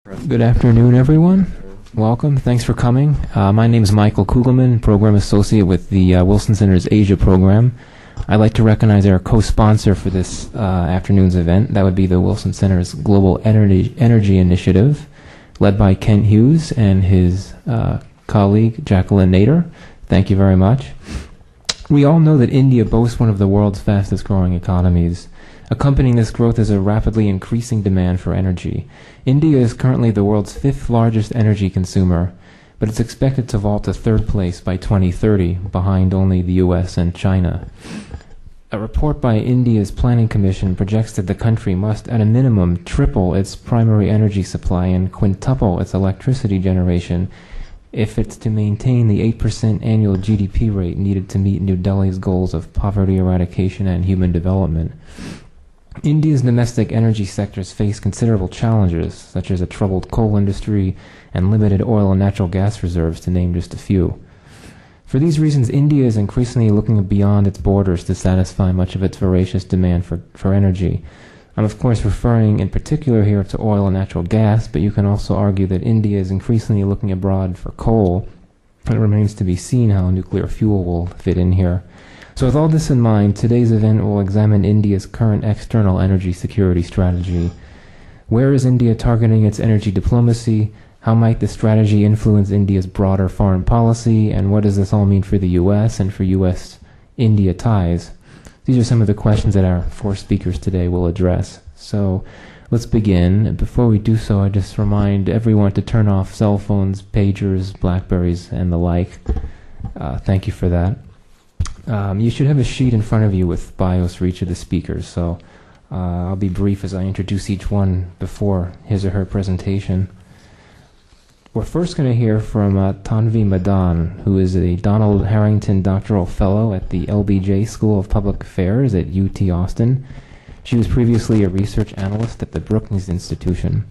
Good afternoon, everyone. Welcome. Thanks for coming. My name is Michael Kugelman, Program Associate with the Wilson Center's Asia Program. I'd like to recognize our co-sponsor for this afternoon's event. That would be the Wilson Center's Global Energy Initiative, led by Kent Hughes and his colleague, Jacqueline Nader. Thank you very much. We all know that India boasts one of the world's fastest growing economies. Accompanying this growth is a rapidly increasing demand for energy. India is currently the world's fifth largest energy consumer, but it's expected to vault to third place by 2030, behind only the US and China. A report by India's Planning Commission projects that the country must, at a minimum, triple its primary energy supply and quintuple its electricity generation if it's to maintain the 8% annual GDP rate needed to meet New Delhi's goals of poverty eradication and human development. India's domestic energy sectors face considerable challenges, such as a troubled coal industry and limited oil and natural gas reserves, to name just a few. For these reasons, India is increasingly looking beyond its borders to satisfy much of its voracious demand for energy. I'm of course referring in particular here to oil and natural gas, but you can also argue that India is increasingly looking abroad for coal. It remains to be seen how nuclear fuel will fit in here. So with all this in mind, today's event will examine India's current external energy security strategy. Where is India targeting its energy diplomacy? How might the strategy influence India's broader foreign policy? And what does this all mean for the US and for US-India ties? These are some of the questions that our four speakers today will address. So let's begin. Before we do so, I just remind everyone to turn off cell phones, pagers, Blackberries, and the like. Thank you for that. You should have a sheet in front of you with bios for each of the speakers, so I'll be brief as I introduce each one before his or her presentation. We're first going to hear from Tanvi Madan, who is a Donald Harrington Doctoral Fellow at the LBJ School of Public Affairs at UT Austin. She was previously a research analyst at the Brookings Institution.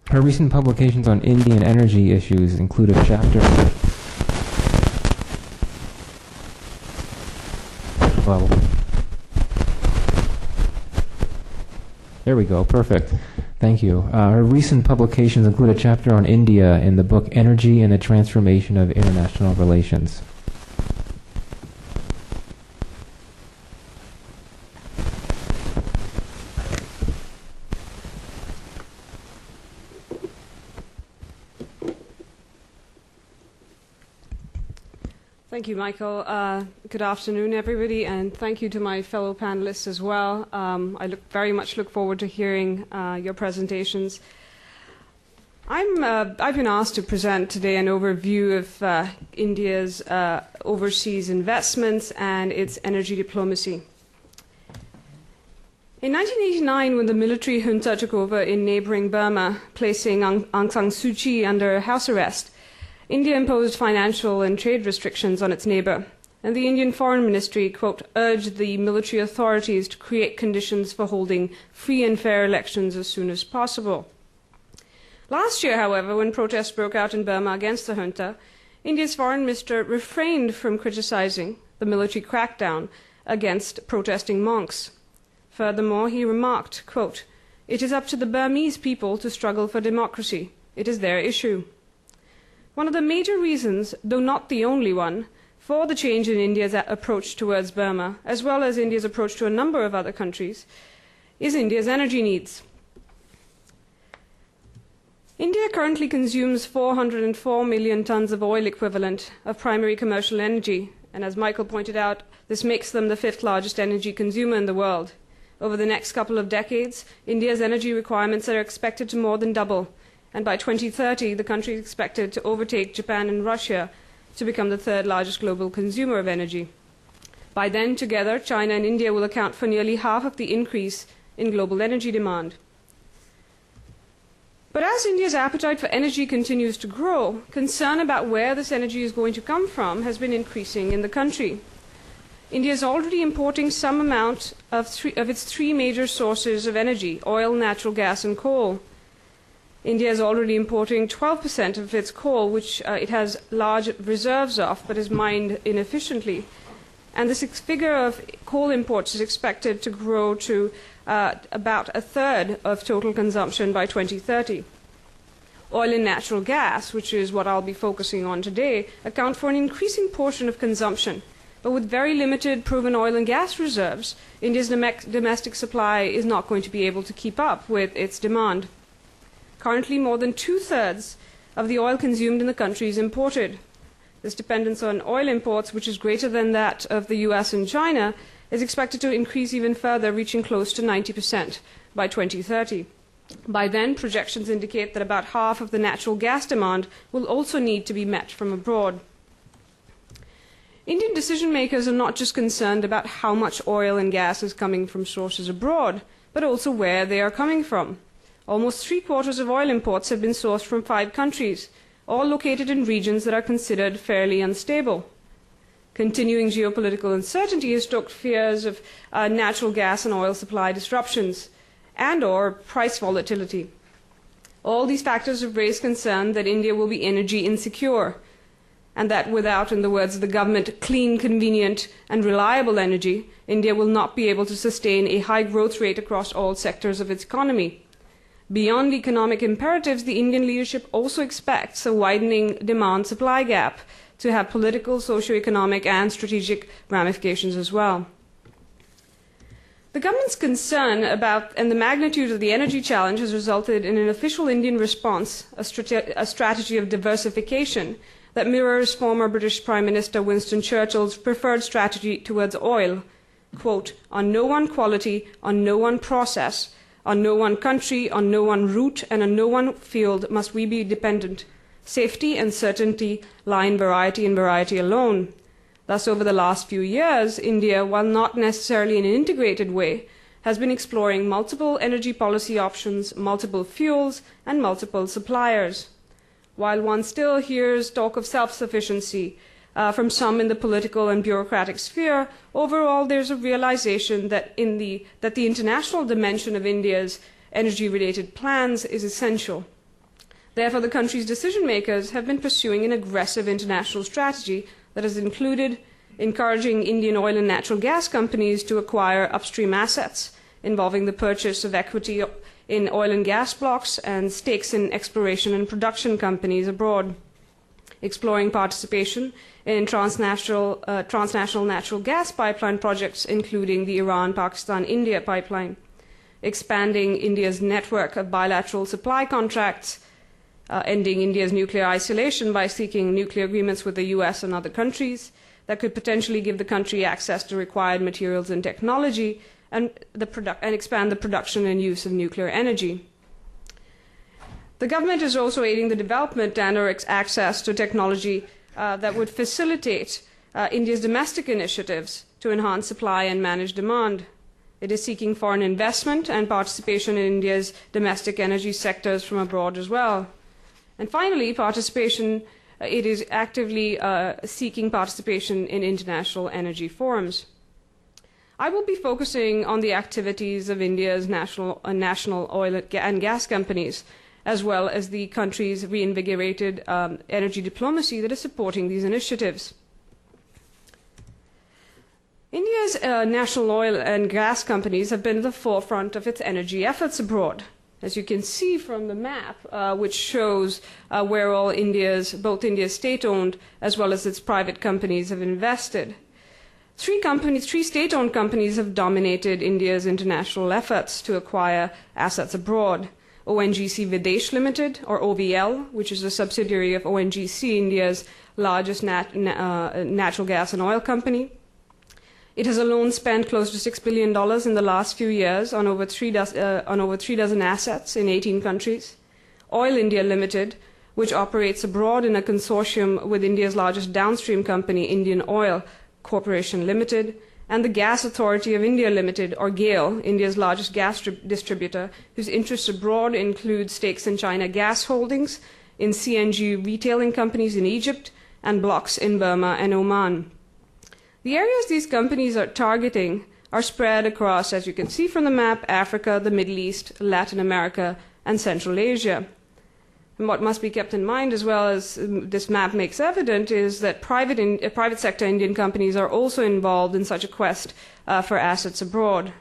Her recent publications on Indian energy issues include a chapter... Well, there we go. Perfect. Thank you. Her recent publications include a chapter on India in the book Energy and the Transformation of International Relations. Thank you, Michael. Good afternoon, everybody, and thank you to my fellow panelists as well. I very much look forward to hearing your presentations. I've been asked to present today an overview of India's overseas investments and its energy diplomacy. In 1989, when the military junta took over in neighboring Burma, placing Aung San Suu Kyi under house arrest, India imposed financial and trade restrictions on its neighbor, and the Indian Foreign Ministry, quote, urged the military authorities to create conditions for holding free and fair elections as soon as possible. Last year, however, when protests broke out in Burma against the junta, India's foreign minister refrained from criticizing the military crackdown against protesting monks. Furthermore, he remarked, quote, it is up to the Burmese people to struggle for democracy. It is their issue. One of the major reasons, though not the only one, for the change in India's approach towards Burma, as well as India's approach to a number of other countries, is India's energy needs. India currently consumes 404 million tons of oil equivalent of primary commercial energy, and as Michael pointed out, this makes them the fifth largest energy consumer in the world. Over the next couple of decades, India's energy requirements are expected to more than double, and by 2030, the country is expected to overtake Japan and Russia to become the third largest global consumer of energy. By then, together, China and India will account for nearly half of the increase in global energy demand. But as India's appetite for energy continues to grow, concern about where this energy is going to come from has been increasing in the country. India is already importing some amount of its three major sources of energy: oil, natural gas, and coal. India is already importing 12% of its coal, which it has large reserves of, but is mined inefficiently. And this figure of coal imports is expected to grow to about a third of total consumption by 2030. Oil and natural gas, which is what I'll be focusing on today, account for an increasing portion of consumption. But with very limited proven oil and gas reserves, India's domestic supply is not going to be able to keep up with its demand. Currently, more than 2/3 of the oil consumed in the country is imported. This dependence on oil imports, which is greater than that of the US and China, is expected to increase even further, reaching close to 90% by 2030. By then, projections indicate that about half of the natural gas demand will also need to be met from abroad. Indian decision makers are not just concerned about how much oil and gas is coming from sources abroad, but also where they are coming from. Almost 3/4 of oil imports have been sourced from 5 countries, all located in regions that are considered fairly unstable. Continuing geopolitical uncertainty has stoked fears of natural gas and oil supply disruptions and/or price volatility. All these factors have raised concern that India will be energy insecure, and that without, in the words of the government, clean, convenient and reliable energy, India will not be able to sustain a high growth rate across all sectors of its economy. Beyond economic imperatives, the Indian leadership also expects a widening demand-supply gap to have political, socio-economic and strategic ramifications as well. The government's concern about and the magnitude of the energy challenge has resulted in an official Indian response, a strategy of diversification that mirrors former British Prime Minister Winston Churchill's preferred strategy towards oil, quote, "On no one quality, on no one process, on no one country, on no one route, and on no one field must we be dependent. Safety and certainty lie in variety and variety alone." Thus, over the last few years, India, while not necessarily in an integrated way, has been exploring multiple energy policy options, multiple fuels, and multiple suppliers. While one still hears talk of self-sufficiency from some in the political and bureaucratic sphere, overall there's a realization that the international dimension of India's energy-related plans is essential. Therefore, the country's decision makers have been pursuing an aggressive international strategy that has included encouraging Indian oil and natural gas companies to acquire upstream assets, involving the purchase of equity in oil and gas blocks and stakes in exploration and production companies abroad, exploring participation in transnational natural gas pipeline projects, including the Iran-Pakistan-India pipeline, expanding India's network of bilateral supply contracts, ending India's nuclear isolation by seeking nuclear agreements with the US and other countries that could potentially give the country access to required materials and technology, and expand the production and use of nuclear energy. The government is also aiding the development and/or access to technology that would facilitate India's domestic initiatives to enhance supply and manage demand. It is seeking foreign investment and participation in India's domestic energy sectors from abroad as well. And finally, it is actively seeking participation in international energy forums. I will be focusing on the activities of India's national oil and gas companies, as well as the country's reinvigorated energy diplomacy that is supporting these initiatives. India's national oil and gas companies have been at the forefront of its energy efforts abroad. As you can see from the map, which shows where all both India's state-owned as well as its private companies have invested. Three state-owned companies have dominated India's international efforts to acquire assets abroad. ONGC Videsh Limited, or OVL, which is a subsidiary of ONGC, India's largest natural gas and oil company. It has alone spent close to $6 billion in the last few years on over three dozen assets in 18 countries. Oil India Limited, which operates abroad in a consortium with India's largest downstream company, Indian Oil Corporation Limited, and the Gas Authority of India Limited, or GAIL, India's largest gas distributor, whose interests abroad include stakes in China Gas Holdings, in CNG retailing companies in Egypt, and blocks in Burma and Oman. The areas these companies are targeting are spread across, as you can see from the map, Africa, the Middle East, Latin America, and Central Asia. And what must be kept in mind, as well as this map makes evident, is that private sector Indian companies are also involved in such a quest for assets abroad.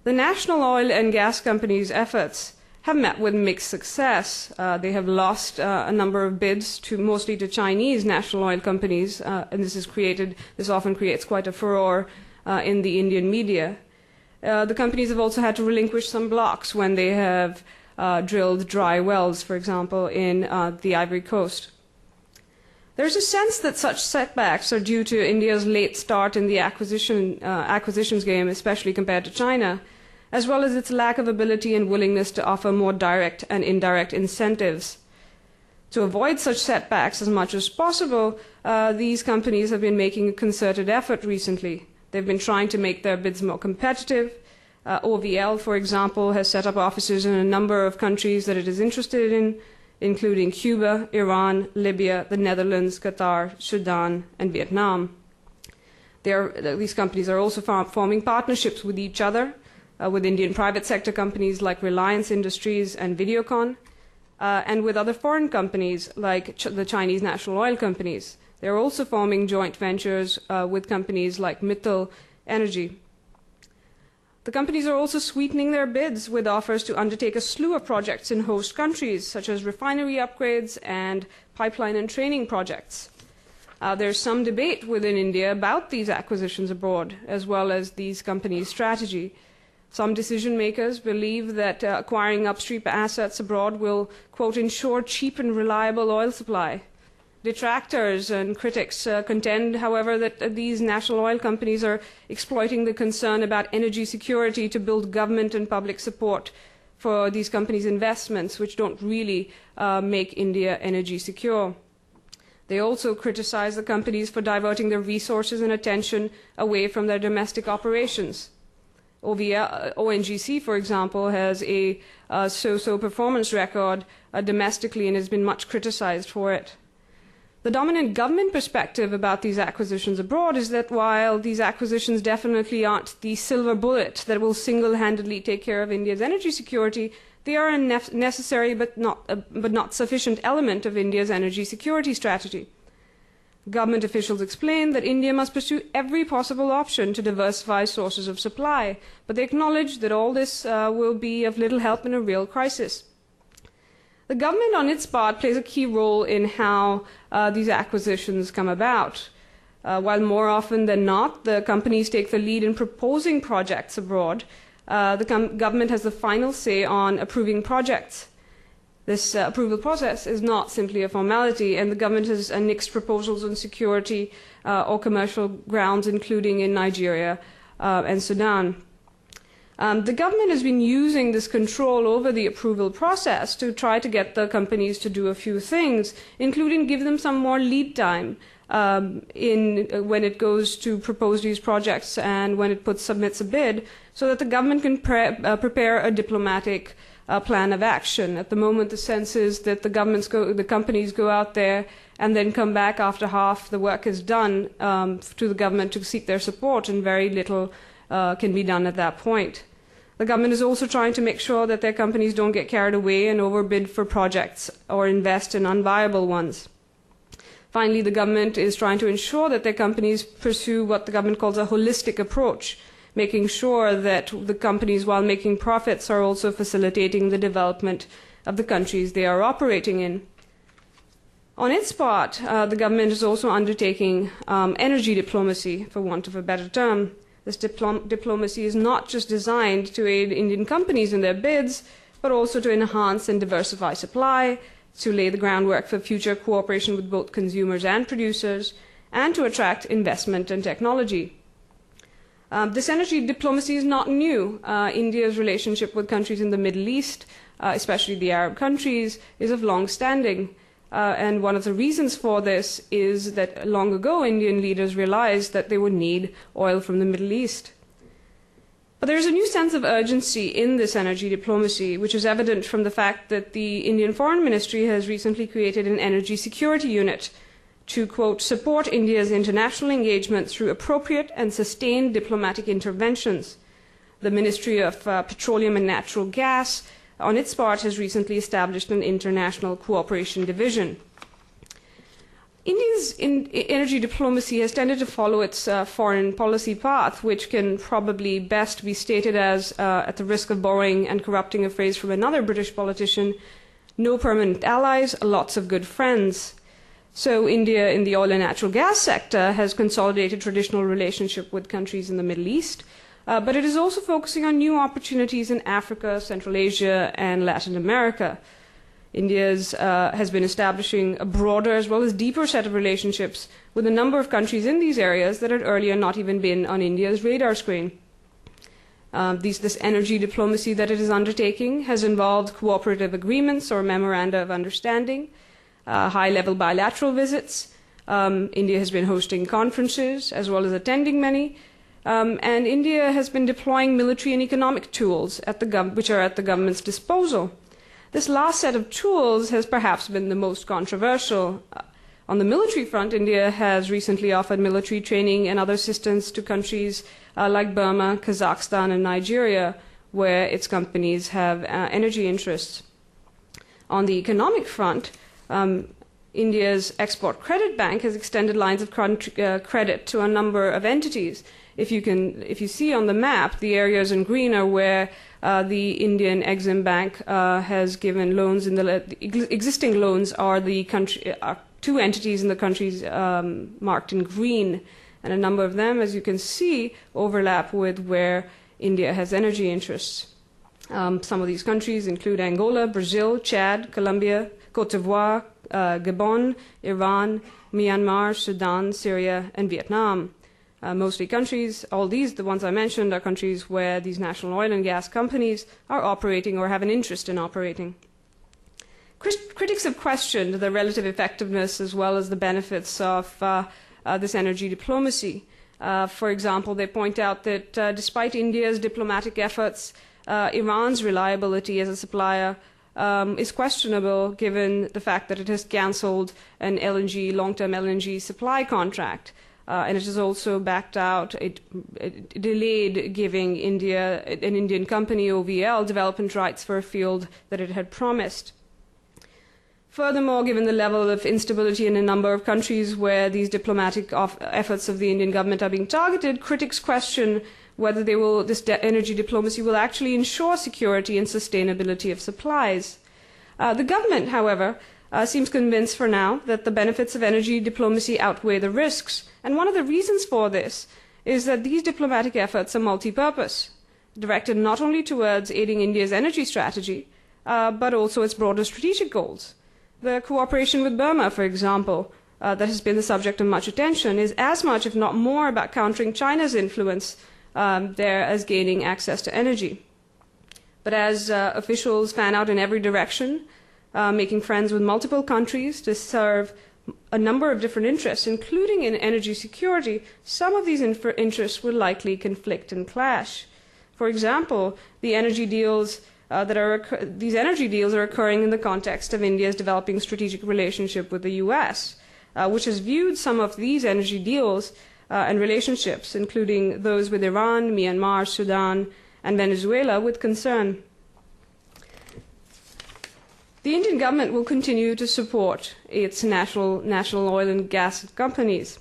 The national oil and gas companies' efforts have met with mixed success. They have lost a number of bids mostly to Chinese national oil companies, and this often creates quite a furore in the Indian media. The companies have also had to relinquish some blocks when they have drilled dry wells, for example, in the Ivory Coast. There's a sense that such setbacks are due to India's late start in the acquisitions game, especially compared to China, as well as its lack of ability and willingness to offer more direct and indirect incentives. To avoid such setbacks as much as possible, these companies have been making a concerted effort recently. They've been trying to make their bids more competitive. OVL, for example, has set up offices in a number of countries that it is interested in, including Cuba, Iran, Libya, the Netherlands, Qatar, Sudan, and Vietnam. These companies are also forming partnerships with each other, with Indian private sector companies like Reliance Industries and Videocon, and with other foreign companies like the Chinese national oil companies. They're also forming joint ventures with companies like Mikkal Energy. The companies are also sweetening their bids with offers to undertake a slew of projects in host countries, such as refinery upgrades and pipeline and training projects. There's some debate within India about these acquisitions abroad, as well as these companies' strategy. Some decision makers believe that acquiring upstream assets abroad will, quote, ensure cheap and reliable oil supply. Detractors and critics contend, however, that these national oil companies are exploiting the concern about energy security to build government and public support for these companies' investments, which don't really make India energy secure. They also criticize the companies for diverting their resources and attention away from their domestic operations. ONGC, for example, has a so-so performance record domestically and has been much criticized for it. The dominant government perspective about these acquisitions abroad is that while these acquisitions definitely aren't the silver bullet that will single-handedly take care of India's energy security, they are a necessary but not sufficient element of India's energy security strategy. Government officials explain that India must pursue every possible option to diversify sources of supply, but they acknowledge that all this will be of little help in a real crisis. The government, on its part, plays a key role in how these acquisitions come about. While more often than not, the companies take the lead in proposing projects abroad, the government has the final say on approving projects. This approval process is not simply a formality, and the government has annexed proposals on security or commercial grounds, including in Nigeria and Sudan. The government has been using this control over the approval process to try to get the companies to do a few things, including give them some more lead time when it goes to propose these projects and when it submits a bid, so that the government can prepare a diplomatic plan of action. At the moment, the sense is that the companies go out there and then come back after half the work is done to the government to seek their support, and very little can be done at that point. The government is also trying to make sure that their companies don't get carried away and overbid for projects or invest in unviable ones. Finally, the government is trying to ensure that their companies pursue what the government calls a holistic approach, making sure that the companies, while making profits, are also facilitating the development of the countries they are operating in. On its part, the government is also undertaking energy diplomacy, for want of a better term. This diplomacy is not just designed to aid Indian companies in their bids, but also to enhance and diversify supply, to lay the groundwork for future cooperation with both consumers and producers, and to attract investment and technology. This energy diplomacy is not new. India's relationship with countries in the Middle East, especially the Arab countries, is of long standing. And one of the reasons for this is that long ago Indian leaders realized that they would need oil from the Middle East. But there is a new sense of urgency in this energy diplomacy, which is evident from the fact that the Indian Foreign Ministry has recently created an energy security unit to, quote, support India's international engagement through appropriate and sustained diplomatic interventions. The Ministry of Petroleum and Natural Gas, on its part, has recently established an international cooperation division. India's energy diplomacy has tended to follow its foreign policy path, which can probably best be stated as, at the risk of borrowing and corrupting a phrase from another British politician, no permanent allies, lots of good friends. So India, in the oil and natural gas sector, has consolidated traditional relationship with countries in the Middle East, but it is also focusing on new opportunities in Africa, Central Asia, and Latin America. India has been establishing a broader as well as deeper set of relationships with a number of countries in these areas that had earlier not even been on India's radar screen. This energy diplomacy that it is undertaking has involved cooperative agreements or memoranda of understanding, high-level bilateral visits. India has been hosting conferences as well as attending many. And India has been deploying military and economic tools which are at the government's disposal. This last set of tools has perhaps been the most controversial. On the military front, India has recently offered military training and other assistance to countries like Burma, Kazakhstan, and Nigeria, where its companies have energy interests. On the economic front, India's Export Credit Bank has extended lines of credit to a number of entities. If you see on the map, the areas in green are where the Indian Exim Bank has given loans. The existing loans are two entities in the countries marked in green, and a number of them, as you can see, overlap with where India has energy interests. Some of these countries include Angola, Brazil, Chad, Colombia, Cote d'Ivoire, Gabon, Iran, Myanmar, Sudan, Syria, and Vietnam. Mostly countries, all these, the ones I mentioned, are countries where these national oil and gas companies are operating or have an interest in operating. Critics have questioned the relative effectiveness as well as the benefits of this energy diplomacy. For example, they point out that despite India's diplomatic efforts, Iran's reliability as a supplier is questionable given the fact that it has cancelled an long-term LNG supply contract. And it has also backed out, it delayed giving an Indian company, OVL, development rights for a field that it had promised. Furthermore, given the level of instability in a number of countries where these diplomatic efforts of the Indian government are being targeted, critics question whether this energy diplomacy will actually ensure security and sustainability of supplies. The government, however, seems convinced for now that the benefits of energy diplomacy outweigh the risks. And one of the reasons for this is that these diplomatic efforts are multi-purpose, directed not only towards aiding India's energy strategy, but also its broader strategic goals. The cooperation with Burma, for example, that has been the subject of much attention, is as much, if not more, about countering China's influence there as gaining access to energy. But as officials fan out in every direction, making friends with multiple countries to serve a number of different interests, including in energy security, some of these interests will likely conflict and clash. For example, these energy deals are occurring in the context of India's developing strategic relationship with the US, which has viewed some of these energy deals and relationships, including those with Iran, Myanmar, Sudan, and Venezuela, with concern. The Indian government will continue to support its national oil and gas companies.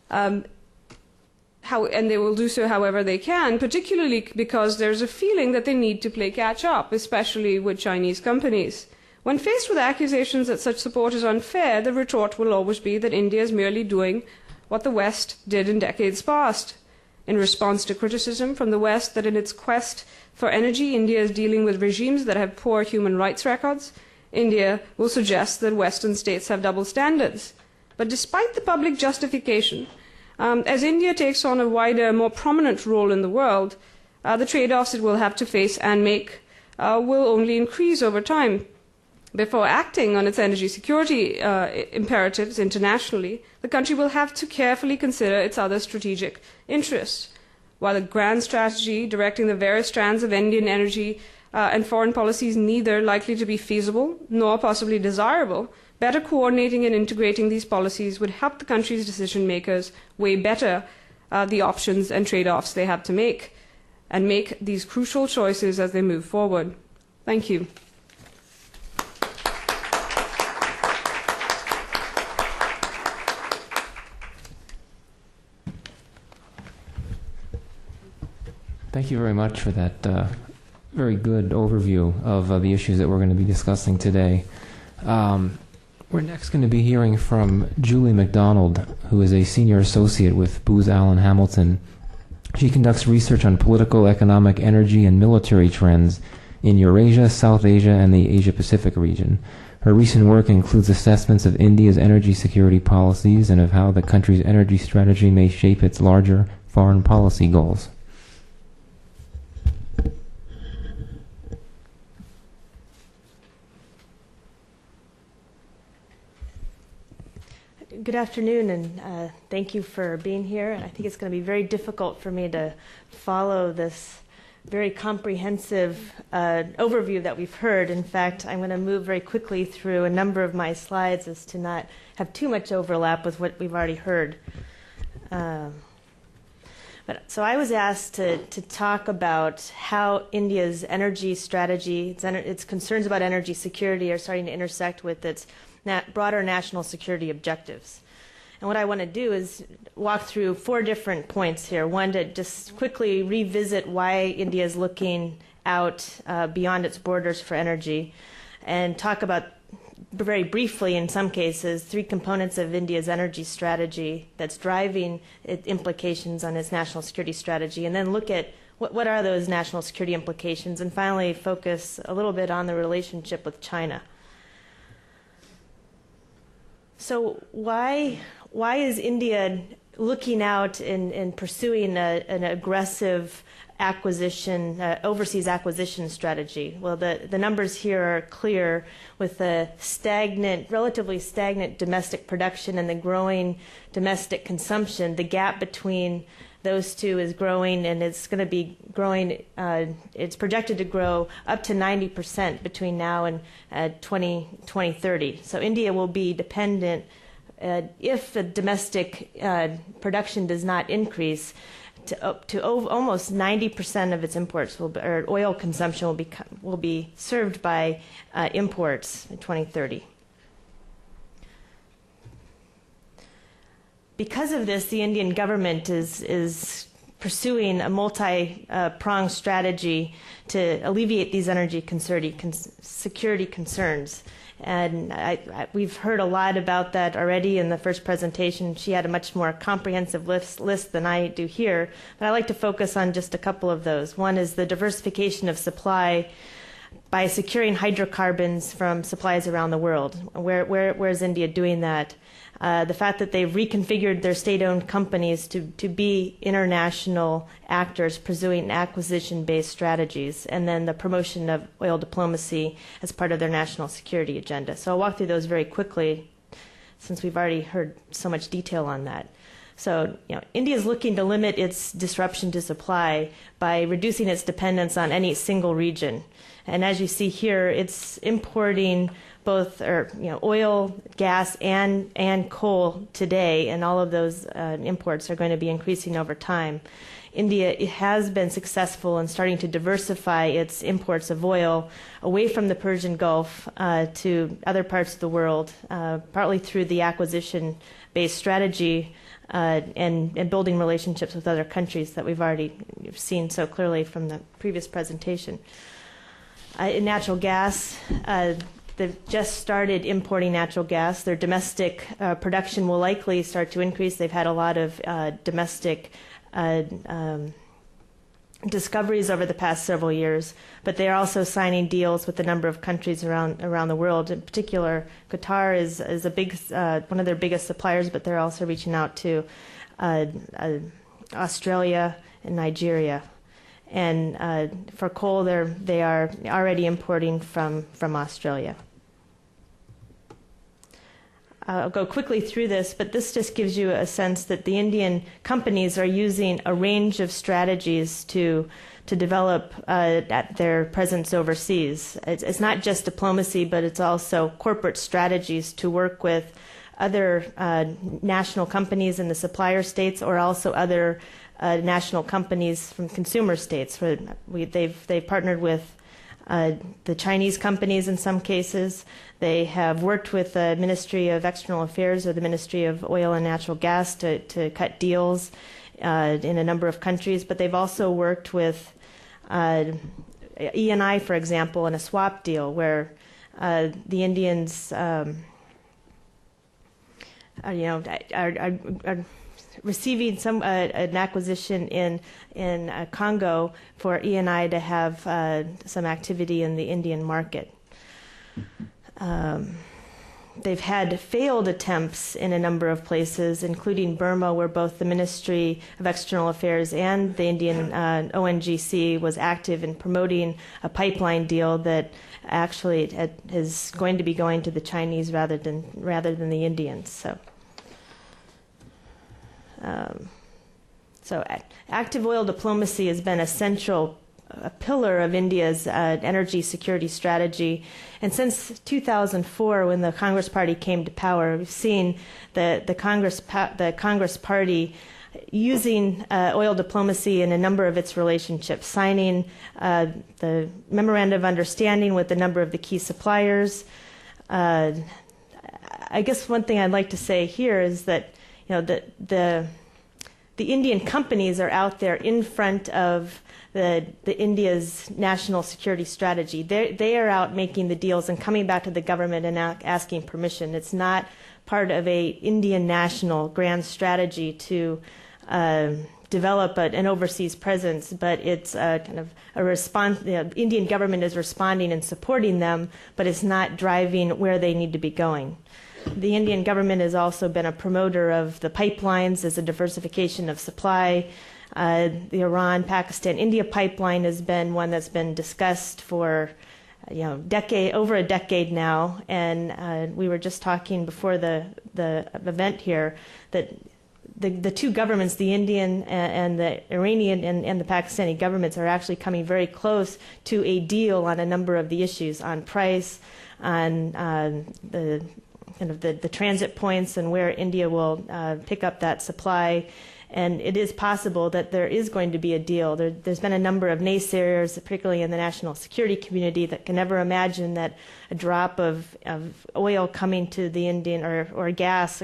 And they will do so however they can, particularly because there's a feeling that they need to play catch-up, especially with Chinese companies. When faced with accusations that such support is unfair, the retort will always be that India is merely doing what the West did in decades past. In response to criticism from the West that in its quest for energy, India is dealing with regimes that have poor human rights records, India will suggest that Western states have double standards. But despite the public justification, as India takes on a wider, more prominent role in the world, the trade-offs it will have to face and make will only increase over time. Before acting on its energy security imperatives internationally, the country will have to carefully consider its other strategic interests. While a grand strategy directing the various strands of Indian energy and foreign policy is neither likely to be feasible nor possibly desirable, better coordinating and integrating these policies would help the country's decision makers weigh better the options and trade-offs they have to make and make these crucial choices as they move forward. Thank you. Thank you very much for that very good overview of the issues that we're going to be discussing today. We're next going to be hearing from Juli MacDonald, who is a senior associate with Booz Allen Hamilton. She conducts research on political, economic, energy, and military trends in Eurasia, South Asia, and the Asia-Pacific region. Her recent work includes assessments of India's energy security policies and of how the country's energy strategy may shape its larger foreign policy goals. Good afternoon, and thank you for being here. I think it's going to be very difficult for me to follow this very comprehensive overview that we've heard. In fact, I'm going to move very quickly through a number of my slides as to not have too much overlap with what we've already heard. So I was asked to talk about how India's energy strategy, its concerns about energy security are starting to intersect with its broader national security objectives. And what I want to do is walk through 4 different points here. One, to just quickly revisit why India is looking out beyond its borders for energy, and talk about, very briefly in some cases, 3 components of India's energy strategy that's driving its implications on its national security strategy, and then look at what are those national security implications, and finally focus a little bit on the relationship with China. So why is India looking out and pursuing an aggressive acquisition, overseas acquisition strategy? Well, the numbers here are clear, with the relatively stagnant domestic production and the growing domestic consumption. The gap between those two is growing, and it's going to be growing. It's projected to grow up to 90% between now and 2030. So India will be dependent, if the domestic production does not increase, to almost 90% of its imports or oil consumption will be served by imports in 2030. Because of this, the Indian government is pursuing a multi-pronged strategy to alleviate these energy security concerns. And we've heard a lot about that already in the first presentation. She had a much more comprehensive list than I do here, but I'd like to focus on just a couple of those. One is the diversification of supply by securing hydrocarbons from supplies around the world. Where is India doing that? The fact that they've reconfigured their state-owned companies to be international actors pursuing acquisition-based strategies, and then the promotion of oil diplomacy as part of their national security agenda. So I'll walk through those very quickly, since we've already heard so much detail on that. So, India is looking to limit its disruption to supply by reducing its dependence on any single region. And as you see here, it's importing both oil, gas, and coal today, and all of those imports are going to be increasing over time. India has been successful in starting to diversify its imports of oil away from the Persian Gulf to other parts of the world, partly through the acquisition-based strategy and building relationships with other countries that we've already seen so clearly from the previous presentation. In natural gas, they've just started importing natural gas. Their domestic production will likely start to increase. They've had a lot of domestic discoveries over the past several years, but they are also signing deals with a number of countries around the world. In particular, Qatar is a big one of their biggest suppliers, but they're also reaching out to Australia and Nigeria. And for coal, they are already importing from Australia. I'll go quickly through this, but this just gives you a sense that the Indian companies are using a range of strategies to develop their presence overseas. It's not just diplomacy, but it's also corporate strategies to work with other national companies in the supplier states, or also other national companies from consumer states. They've partnered with the Chinese companies in some cases. They have worked with the Ministry of External Affairs or the Ministry of Oil and Natural Gas to cut deals in a number of countries, but they've also worked with E&I, for example, in a swap deal where the Indians are receiving an acquisition in Congo for E&I to have some activity in the Indian market. They've had failed attempts in a number of places, including Burma, where both the Ministry of External Affairs and the Indian ONGC was active in promoting a pipeline deal that actually is going to be going to the Chinese rather than the Indians. So active oil diplomacy has been a pillar of India's energy security strategy. And since 2004, when the Congress Party came to power, we've seen the Congress Party using oil diplomacy in a number of its relationships, signing the Memorandum of Understanding with a number of the key suppliers. I guess one thing I'd like to say here is that the Indian companies are out there in front of the India's national security strategy. They are out making the deals and coming back to the government and asking permission. It's not part of a Indian national grand strategy to develop an overseas presence, but it's kind of a response. The Indian government is responding and supporting them, but it's not driving where they need to be going. The Indian government has also been a promoter of the pipelines as a diversification of supply. The Iran-Pakistan-India pipeline has been one that's been discussed for over a decade now, and we were just talking before the event here that the two governments, the Indian and the Iranian and the Pakistani governments, are actually coming very close to a deal on a number of the issues, on price, on the transit points and where India will pick up that supply. And it is possible that there is going to be a deal. There's been a number of naysayers, particularly in the national security community, that can never imagine that a drop of oil coming to the Indian, or gas,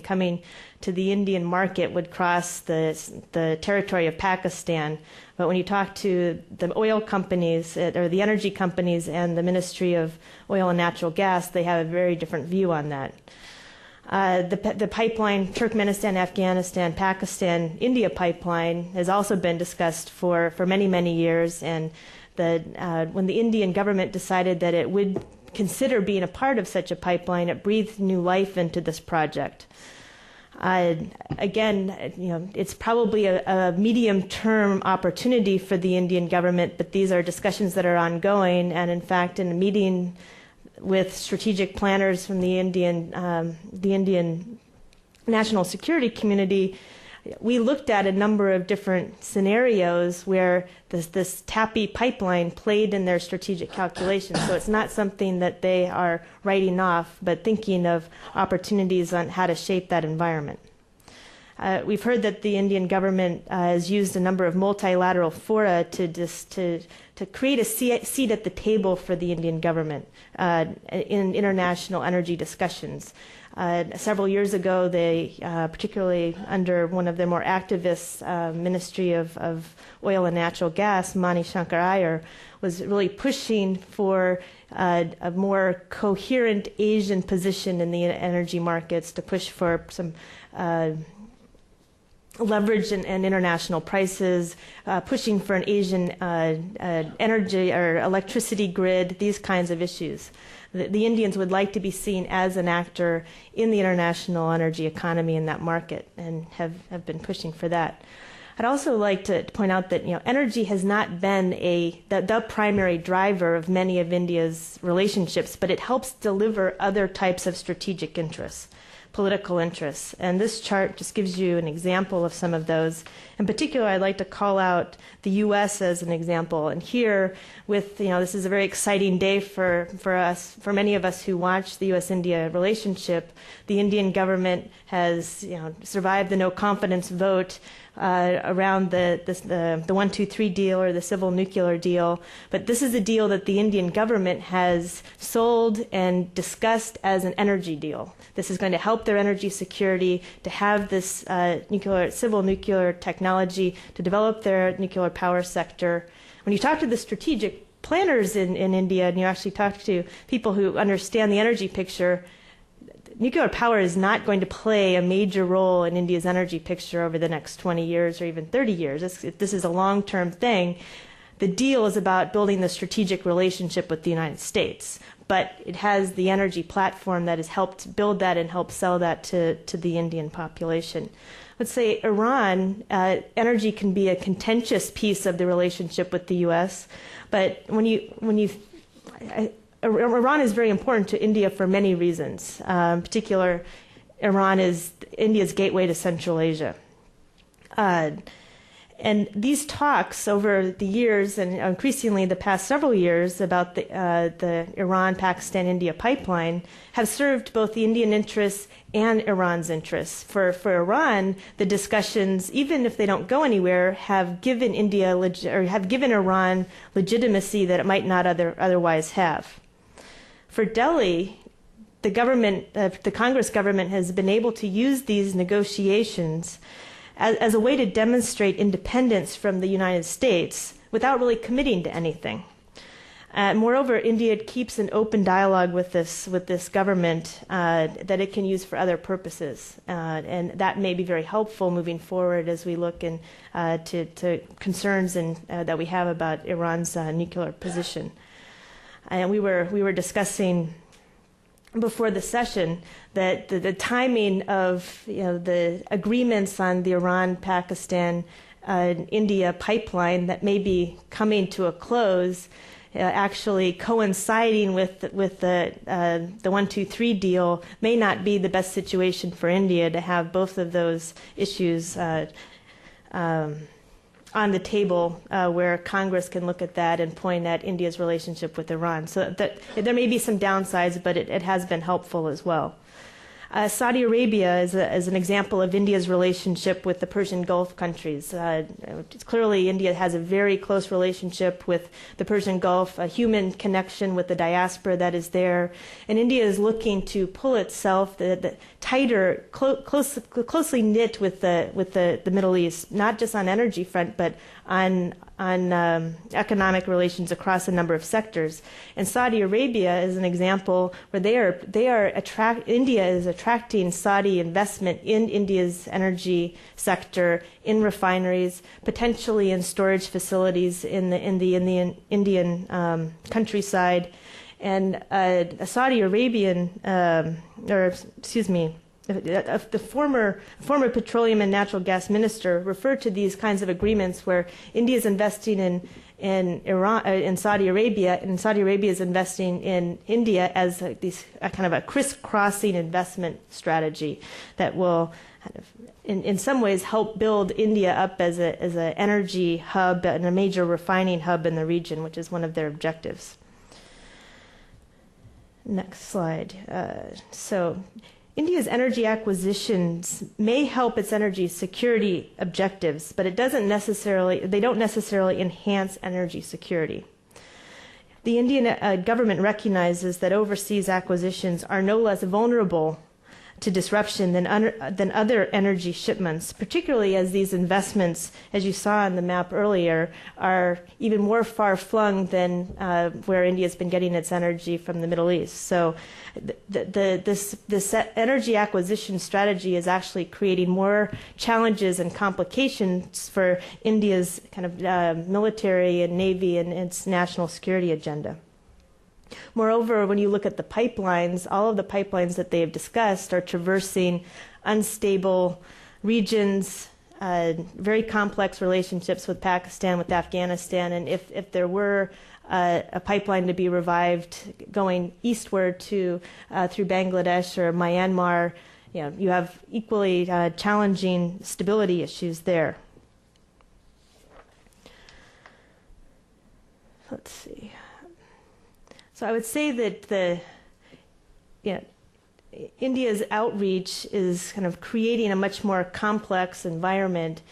coming to the Indian market would cross the territory of Pakistan. But when you talk to the oil companies, or the energy companies and the Ministry of Oil and Natural Gas, they have a very different view on that. The pipeline, Turkmenistan, Afghanistan, Pakistan, India pipeline has also been discussed for many, many years. And when the Indian government decided that it would consider being a part of such a pipeline, it breathed new life into this project. Again, it's probably a medium-term opportunity for the Indian government, but these are discussions that are ongoing. And in fact, in a meeting with strategic planners from the Indian national security community, we looked at a number of different scenarios where this TAPI pipeline played in their strategic calculations. So it's not something that they are writing off, but thinking of opportunities on how to shape that environment. We've heard that the Indian government has used a number of multilateral fora to create a seat at the table for the Indian government in international energy discussions. Several years ago, they, particularly under one of the more activist Ministry of Oil and Natural Gas, Mani Shankar Iyer, was really pushing for a more coherent Asian position in the energy markets, to push for some leverage and international prices, pushing for an Asian energy or electricity grid, these kinds of issues. The Indians would like to be seen as an actor in the international energy economy in that market, and have been pushing for that. I'd also like to point out that energy has not been the primary driver of many of India's relationships, but it helps deliver other types of strategic interests, political interests. And this chart just gives you an example of some of those. In particular, I'd like to call out the U.S. as an example. And here, this is a very exciting day for us, for many of us who watch the U.S.-India relationship. The Indian government has survived the no confidence vote around the 123 deal, or the civil nuclear deal. But this is a deal that the Indian government has sold and discussed as an energy deal. This is going to help develop their energy security, to have this civil nuclear technology, to develop their nuclear power sector. When you talk to the strategic planners in India, and you actually talk to people who understand the energy picture, nuclear power is not going to play a major role in India's energy picture over the next 20 years or even 30 years. This is a long-term thing. The deal is about building the strategic relationship with the United States, but it has the energy platform that has helped build that and help sell that to the Indian population. Let's say Iran, energy can be a contentious piece of the relationship with the U.S., but Iran is very important to India for many reasons. In particular, Iran is India's gateway to Central Asia. And these talks over the years, and increasingly the past several years, about the Iran-Pakistan-India pipeline have served both the Indian interests and Iran's interests. For Iran, the discussions, even if they don't go anywhere, have given Iran legitimacy that it might not otherwise have. For Delhi, the government, the Congress government, has been able to use these negotiations as a way to demonstrate independence from the United States without really committing to anything. Moreover, India keeps an open dialogue with this government that it can use for other purposes, and that may be very helpful moving forward as we look to concerns that we have about Iran's nuclear position. And we were discussing before the session that the timing of the agreements on the Iran-Pakistan India pipeline that may be coming to a close, actually coinciding with the 123 deal, may not be the best situation for India to have both of those issues on the table where Congress can look at that and point at India's relationship with Iran. So that there may be some downsides, but it has been helpful as well. Saudi Arabia is an example of India's relationship with the Persian Gulf countries. Clearly, India has a very close relationship with the Persian Gulf, a human connection with the diaspora that is there, and India is looking to pull itself tighter, closely knit with the Middle East, not just on energy front, but on economic relations across a number of sectors. And Saudi Arabia is an example where India is attracting Saudi investment in India's energy sector, in refineries, potentially in storage facilities in the Indian countryside. And a Saudi Arabian, the former petroleum and natural gas minister referred to these kinds of agreements where India is investing in Saudi Arabia, and Saudi Arabia is investing in India as kind of a crisscrossing investment strategy that will in some ways help build India up as an energy hub and a major refining hub in the region, which is one of their objectives. Next slide. So India's energy acquisitions may help its energy security objectives, but they don't necessarily enhance energy security. The Indian government recognizes that overseas acquisitions are no less vulnerable to disruption than other energy shipments, particularly as these investments, as you saw on the map earlier, are even more far-flung than where India has been getting its energy from the Middle East. So this energy acquisition strategy is actually creating more challenges and complications for India's kind of military and navy and its national security agenda. Moreover, when you look at the pipelines, all of the pipelines that they have discussed are traversing unstable regions, very complex relationships with Pakistan, with Afghanistan, and if there were a pipeline to be revived going eastward through Bangladesh or Myanmar, you have equally challenging stability issues there. Let's see. So I would say that India's outreach is kind of creating a much more complex environment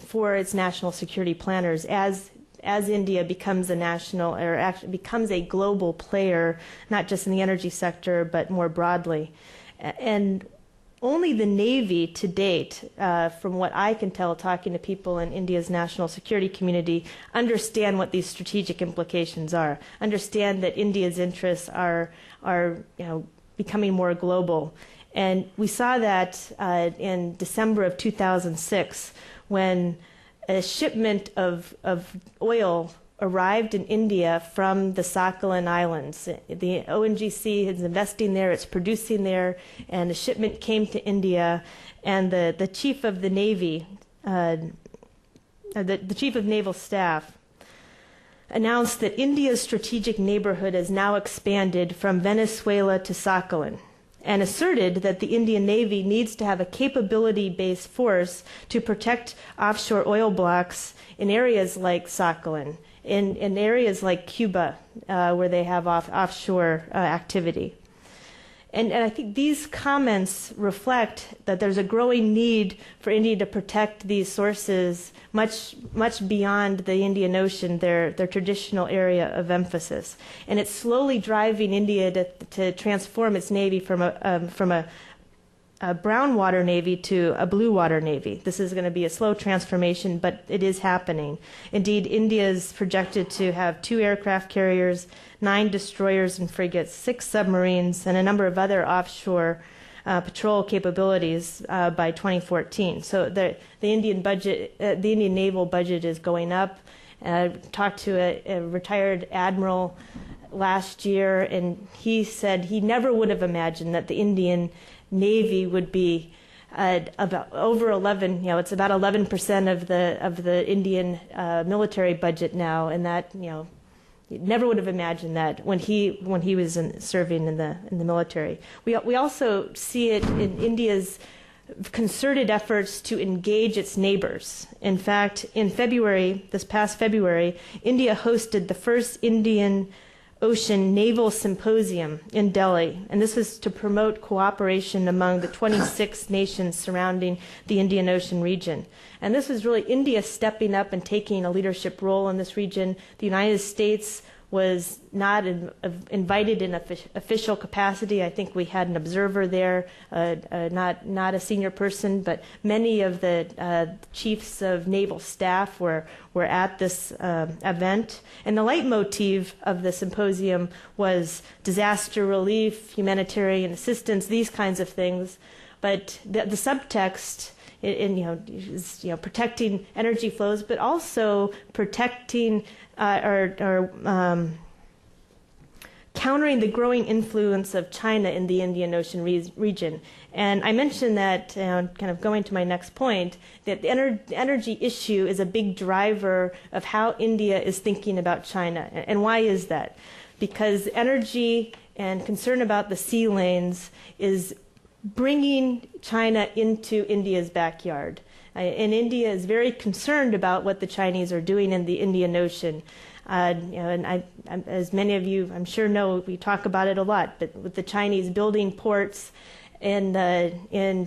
for its national security planners as India becomes becomes a global player, not just in the energy sector, but more broadly. And only the Navy to date, from what I can tell talking to people in India's national security community, understand what these strategic implications are, understand that India's interests are becoming more global. And we saw that in December of 2006 when a shipment of oil arrived in India from the Sakhalin Islands. The ONGC is investing there, it's producing there, and the shipment came to India, and the chief of the Navy, the chief of naval staff, announced that India's strategic neighborhood has now expanded from Venezuela to Sakhalin, and asserted that the Indian Navy needs to have a capability-based force to protect offshore oil blocks in areas like Sakhalin, in areas like Cuba, where they have offshore activity. And I think these comments reflect that there's a growing need for India to protect these sources much beyond the Indian Ocean, their traditional area of emphasis. And it's slowly driving India to transform its navy from a brown water navy to a blue water navy. This is going to be a slow transformation, but it is happening. Indeed, India is projected to have 2 aircraft carriers, 9 destroyers and frigates, 6 submarines, and a number of other offshore patrol capabilities by 2014. So the Indian budget, the Indian naval budget is going up. I talked to a retired admiral last year, and he said he never would have imagined that the Indian Navy would be about over 11. It's about 11% of the Indian military budget now, and that never would have imagined that when he was serving in the military. We also see it in India's concerted efforts to engage its neighbors. In fact, in February, this past February, India hosted the first Indian Ocean Naval Symposium in Delhi, and this was to promote cooperation among the 26 nations surrounding the Indian Ocean region. And this was really India stepping up and taking a leadership role in this region. The United States was not invited in official capacity. I think we had an observer there, not a senior person, but many of the chiefs of naval staff were at this event. And the leitmotif of the symposium was disaster relief, humanitarian assistance, these kinds of things. But the subtext is protecting energy flows, but also protecting countering the growing influence of China in the Indian Ocean region. And I mentioned that, kind of going to my next point, that the energy issue is a big driver of how India is thinking about China. And why is that? Because energy and concern about the sea lanes is bringing China into India's backyard. And India is very concerned about what the Chinese are doing in the Indian Ocean. And as many of you, I'm sure, know, we talk about it a lot, but with the Chinese building ports in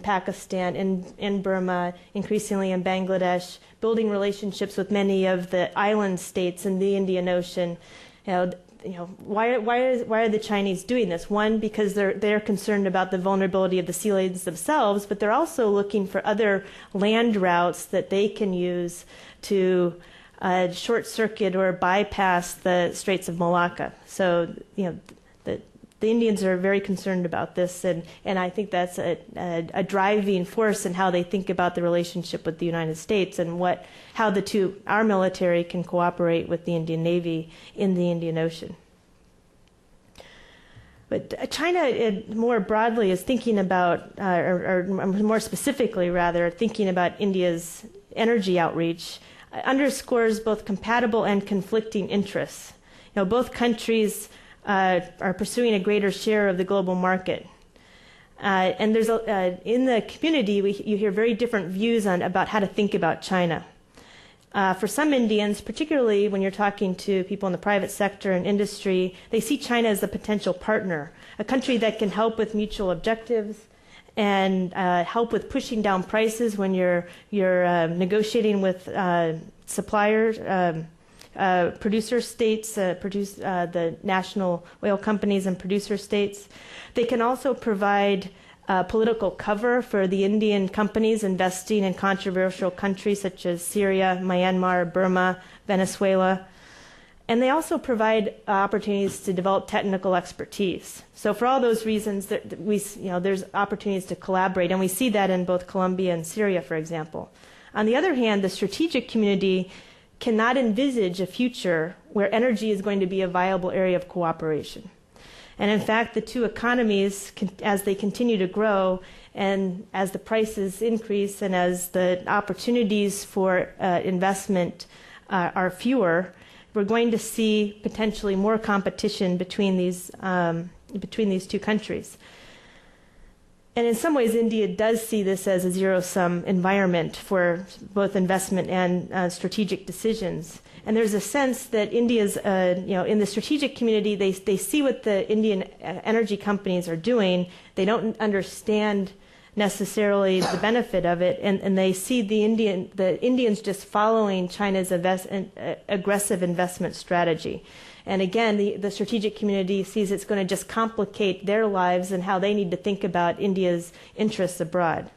Pakistan, in Burma, increasingly in Bangladesh, building relationships with many of the island states in the Indian Ocean. Why are the Chinese doing this? One, because they're concerned about the vulnerability of the sea lanes themselves, but they're also looking for other land routes that they can use to short circuit or bypass the Straits of Malacca. So the Indians are very concerned about this, and I think that's a driving force in how they think about the relationship with the United States and how our military can cooperate with the Indian Navy in the Indian Ocean. But China, more broadly, is thinking about, or more specifically, rather, thinking about India's energy outreach, underscores both compatible and conflicting interests. Both countries are pursuing a greater share of the global market. And there's in the community, you hear very different views about how to think about China. For some Indians, particularly when you're talking to people in the private sector and industry, they see China as a potential partner, a country that can help with mutual objectives and help with pushing down prices when you're negotiating with suppliers, producer states, the national oil companies and producer states. They can also provide political cover for the Indian companies investing in controversial countries such as Syria, Myanmar, Burma, Venezuela. And they also provide opportunities to develop technical expertise. So for all those reasons, there's opportunities to collaborate, and we see that in both Colombia and Syria, for example. On the other hand, the strategic community cannot envisage a future where energy is going to be a viable area of cooperation. And in fact, the two economies, as they continue to grow, and as the prices increase, and as the opportunities for investment are fewer, we're going to see potentially more competition between these two countries. And in some ways, India does see this as a zero-sum environment for both investment and strategic decisions. And there's a sense that India's, in the strategic community, they see what the Indian energy companies are doing. They don't understand necessarily the benefit of it, and they see the Indians just following China's aggressive investment strategy. And again, the strategic community sees it's going to just complicate their lives and how they need to think about India's interests abroad.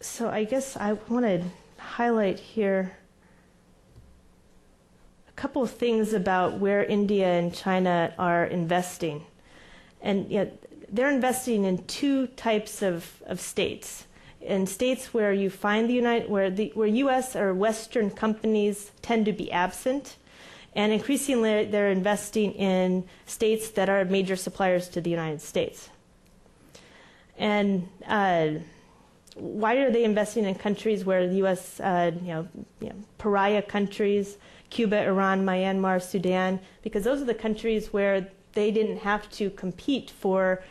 So I guess I want to highlight here a couple of things about where India and China are investing. And they're investing in two types of states. In states where you find where U.S. or Western companies tend to be absent, and increasingly they're investing in states that are major suppliers to the United States. And why are they investing in countries where the U.S. Pariah countries, Cuba, Iran, Myanmar, Sudan? Because those are the countries where they didn't have to compete for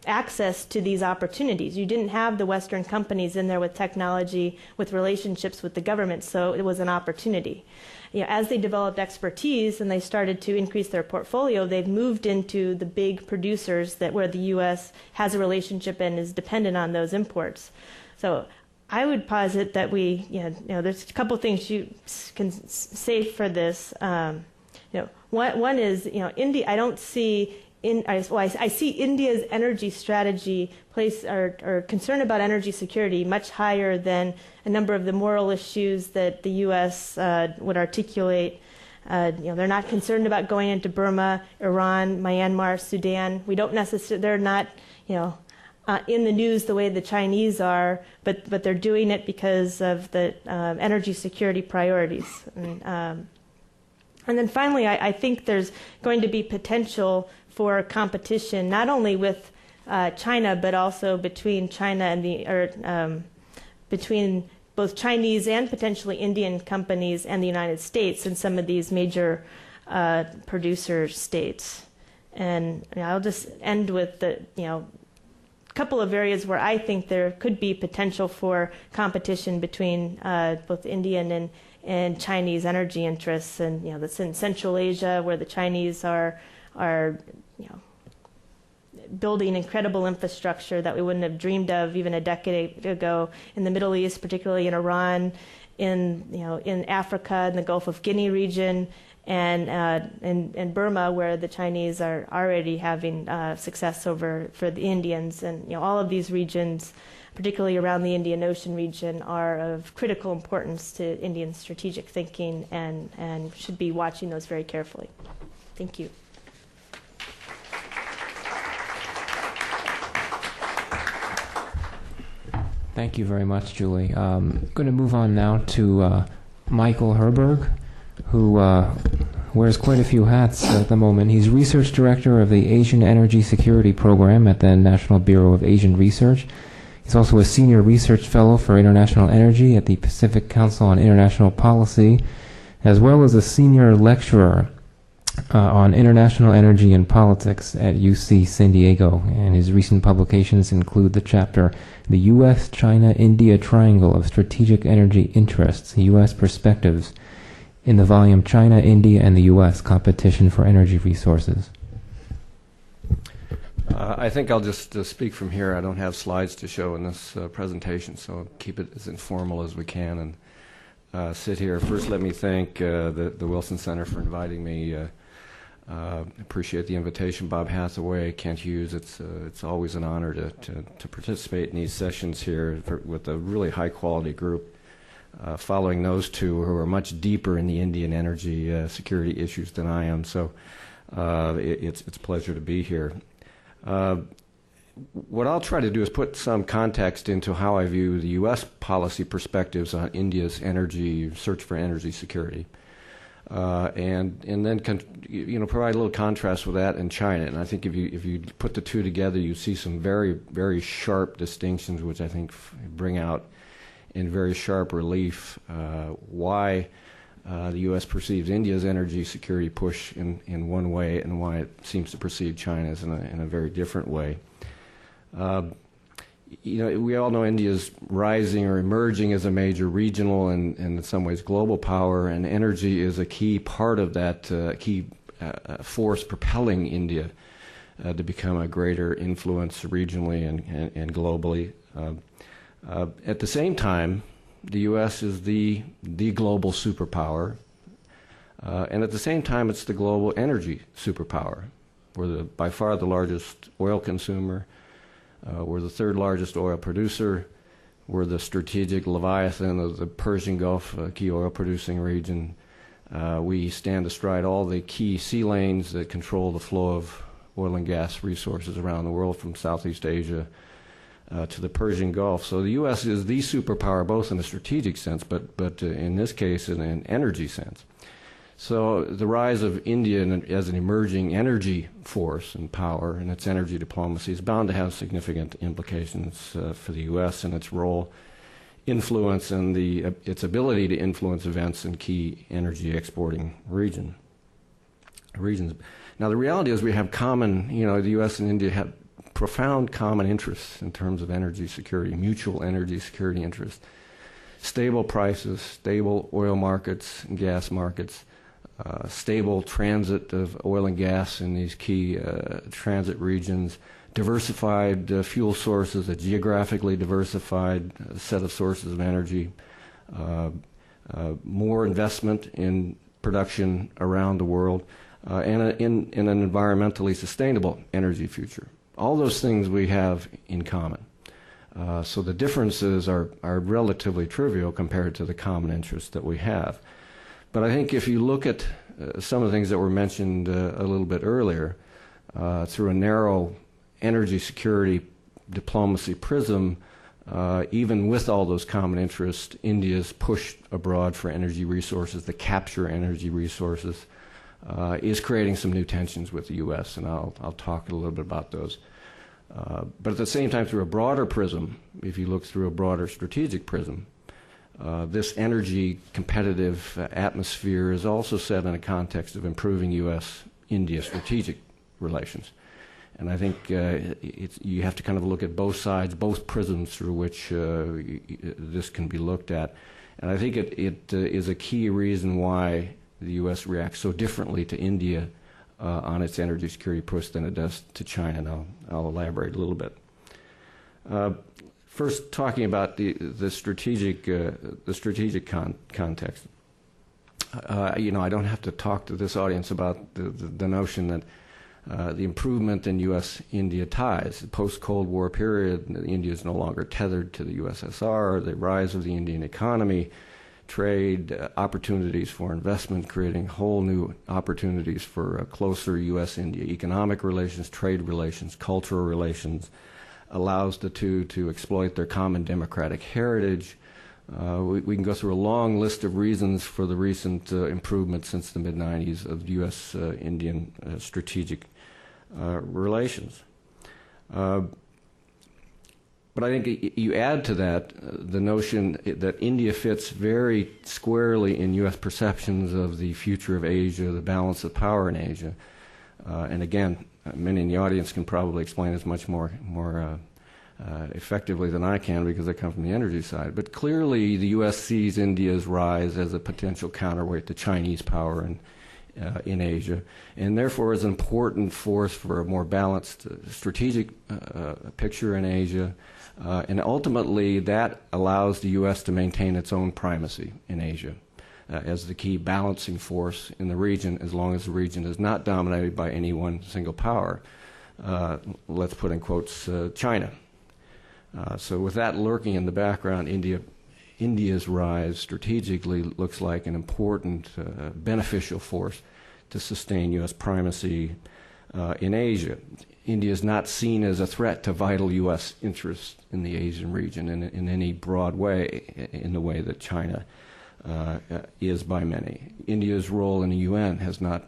access to these opportunities. You didn't have the Western companies in there with technology, with relationships with the government, so it was an opportunity. As they developed expertise and they started to increase their portfolio, they've moved into the big producers where the U.S. has a relationship and is dependent on those imports. So I would posit that there's a couple things you can say for this. One is, India. I don't see. I see India's energy strategy or concern about energy security much higher than a number of the moral issues that the U.S. Would articulate. They're not concerned about going into Burma, Iran, Myanmar, Sudan. They're not, in the news the way the Chinese are, but they're doing it because of the energy security priorities. And then finally, I think there's going to be potential for competition, not only with China, but also between China and between both Chinese and potentially Indian companies and the United States in some of these major producer states. And I'll just end with the couple of areas where I think there could be potential for competition between both Indian and Chinese energy interests, and that's in Central Asia, where the Chinese are building incredible infrastructure that we wouldn't have dreamed of even a decade ago. In the Middle East, particularly in Iran, in Africa, in the Gulf of Guinea region, and Burma, where the Chinese are already having success for the Indians. And all of these regions, particularly around the Indian Ocean region, are of critical importance to Indian strategic thinking, and should be watching those very carefully. Thank you. Thank you very much, Julie. I'm going to move on now to Mikkal Herberg, who wears quite a few hats at the moment. He's research director of the Asian Energy Security Program at the National Bureau of Asian Research. He's also a senior research fellow for international energy at the Pacific Council on International Policy, as well as a senior lecturer on international energy and politics at UC San Diego. And his recent publications include the chapter The U.S., China, India Triangle of Strategic Energy Interests, U.S. Perspectives, in the volume China, India, and the U.S. Competition for Energy Resources. I think I'll just speak from here. I don't have slides to show in this presentation, so I'll keep it as informal as we can. sit here. First, let me thank the Wilson Center for inviting me. Appreciate the invitation. Bob Hathaway, Kent Hughes. It's always an honor to participate in these sessions here with a really high quality group. Following those two who are much deeper in the Indian energy security issues than I am. So it's a pleasure to be here. What I'll try to do is put some context into how I view the U.S. policy perspectives on India's search for energy security, and then provide a little contrast with that in China. And I think if you put the two together, you see some very, very sharp distinctions, which I think bring out in very sharp relief why the U.S. perceives India's energy security push in one way and why it seems to perceive China's in a very different way. We all know India's rising or emerging as a major regional and in some ways global power, and energy is a key part of that key force propelling India to become a greater influence regionally and globally. At the same time, the U.S. is the global superpower, and at the same time, it's the global energy superpower. We're by far the largest oil consumer. We're the third largest oil producer. We're the strategic leviathan of the Persian Gulf, key oil-producing region. We stand astride all the key sea lanes that control the flow of oil and gas resources around the world, from Southeast Asia to the Persian Gulf. So the U.S. is the superpower, both in a strategic sense, but in this case, in an energy sense. So the rise of India as an emerging energy force and power and its energy diplomacy is bound to have significant implications for the U.S. and its role, influence, and its ability to influence events in key energy exporting regions. Now the reality is we have common, the U.S. and India have profound common interests in terms of energy security, mutual energy security interests, stable prices, stable oil markets and gas markets, stable transit of oil and gas in these key transit regions, diversified fuel sources, a geographically diversified set of sources of energy, more investment in production around the world, and in an environmentally sustainable energy future. All those things we have in common. So the differences are relatively trivial compared to the common interests that we have. But I think if you look at some of the things that were mentioned a little bit earlier, through a narrow energy security diplomacy prism, even with all those common interests, India's push abroad for energy resources, the capture energy resources, is creating some new tensions with the U.S., and I'll talk a little bit about those. But at the same time, through a broader prism, if you look through a broader strategic prism, this energy competitive atmosphere is also set in a context of improving U.S.-India strategic relations. And I think you have to kind of look at both sides, both prisms through which this can be looked at. And I think it is a key reason why the U.S. reacts so differently to India on its energy security push than it does to China, and I'll elaborate a little bit. First, talking about the strategic context. I don't have to talk to this audience about the notion that the improvement in U.S.-India ties, the post-Cold War period, India is no longer tethered to the USSR, the rise of the Indian economy, trade, opportunities for investment, creating whole new opportunities for closer U.S.-India economic relations, trade relations, cultural relations, allows the two to exploit their common democratic heritage. We can go through a long list of reasons for the recent improvement since the mid-90s of U.S.-Indian strategic relations. But I think you add to that the notion that India fits very squarely in U.S. perceptions of the future of Asia, the balance of power in Asia. And again, many in the audience can probably explain this much more effectively than I can because I come from the energy side. But clearly the U.S. sees India's rise as a potential counterweight to Chinese power in Asia, and therefore is an important force for a more balanced strategic picture in Asia. And ultimately, that allows the U.S. to maintain its own primacy in Asia as the key balancing force in the region, as long as the region is not dominated by any one single power. Let's put in quotes, China. So with that lurking in the background, India's rise strategically looks like an important beneficial force to sustain U.S. primacy in Asia. India is not seen as a threat to vital U.S. interests in the Asian region in any broad way, in the way that China is by many. India's role in the UN has not,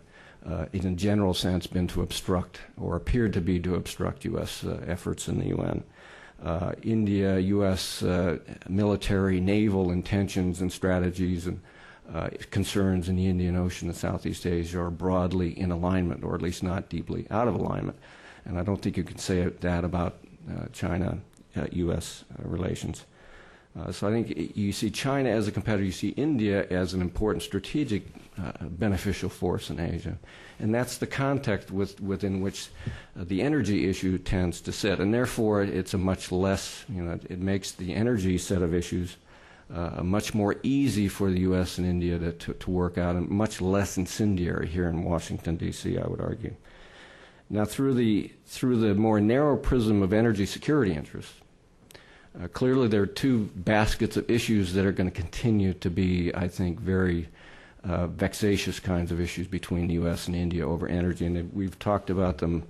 in a general sense, been to obstruct or appeared to be to obstruct U.S. efforts in the UN. India, U.S. Military, naval intentions and strategies and concerns in the Indian Ocean and Southeast Asia are broadly in alignment, or at least not deeply out of alignment. And I don't think you can say that about China-U.S. relations. So I think you see China as a competitor, you see India as an important strategic beneficial force in Asia. And that's the context within which the energy issue tends to sit. And therefore, it's a much less, it makes the energy set of issues much more easy for the U.S. and India to work out, and much less incendiary here in Washington, D.C., I would argue. Now, through the more narrow prism of energy security interests, clearly there are two baskets of issues that are going to continue to be, I think, very vexatious kinds of issues between the U.S. and India over energy, and we've talked about them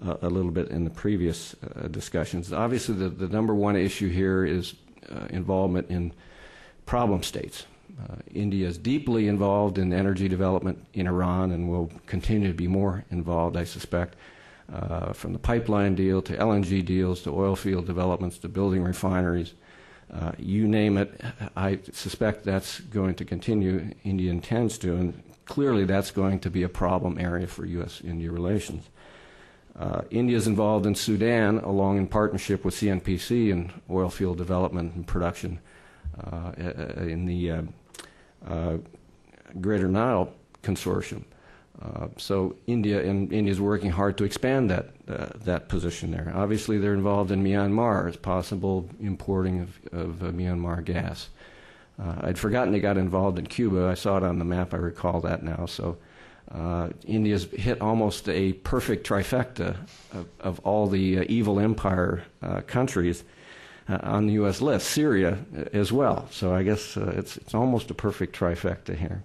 a little bit in the previous discussions. Obviously, the number one issue here is involvement in problem states. India is deeply involved in energy development in Iran and will continue to be more involved, I suspect, from the pipeline deal to LNG deals to oil field developments to building refineries. You name it, I suspect that's going to continue. India intends to, and clearly that's going to be a problem area for U.S.-India relations. India is involved in Sudan, along in partnership with CNPC in oil field development and production in the Greater Nile Consortium. So India is working hard to expand that position there. Obviously, they're involved in Myanmar as possible importing of Myanmar gas. I'd forgotten they got involved in Cuba. I saw it on the map. I recall that now. So India's hit almost a perfect trifecta of all the evil empire countries on the U.S. list. Syria as well. So I guess it's almost a perfect trifecta here.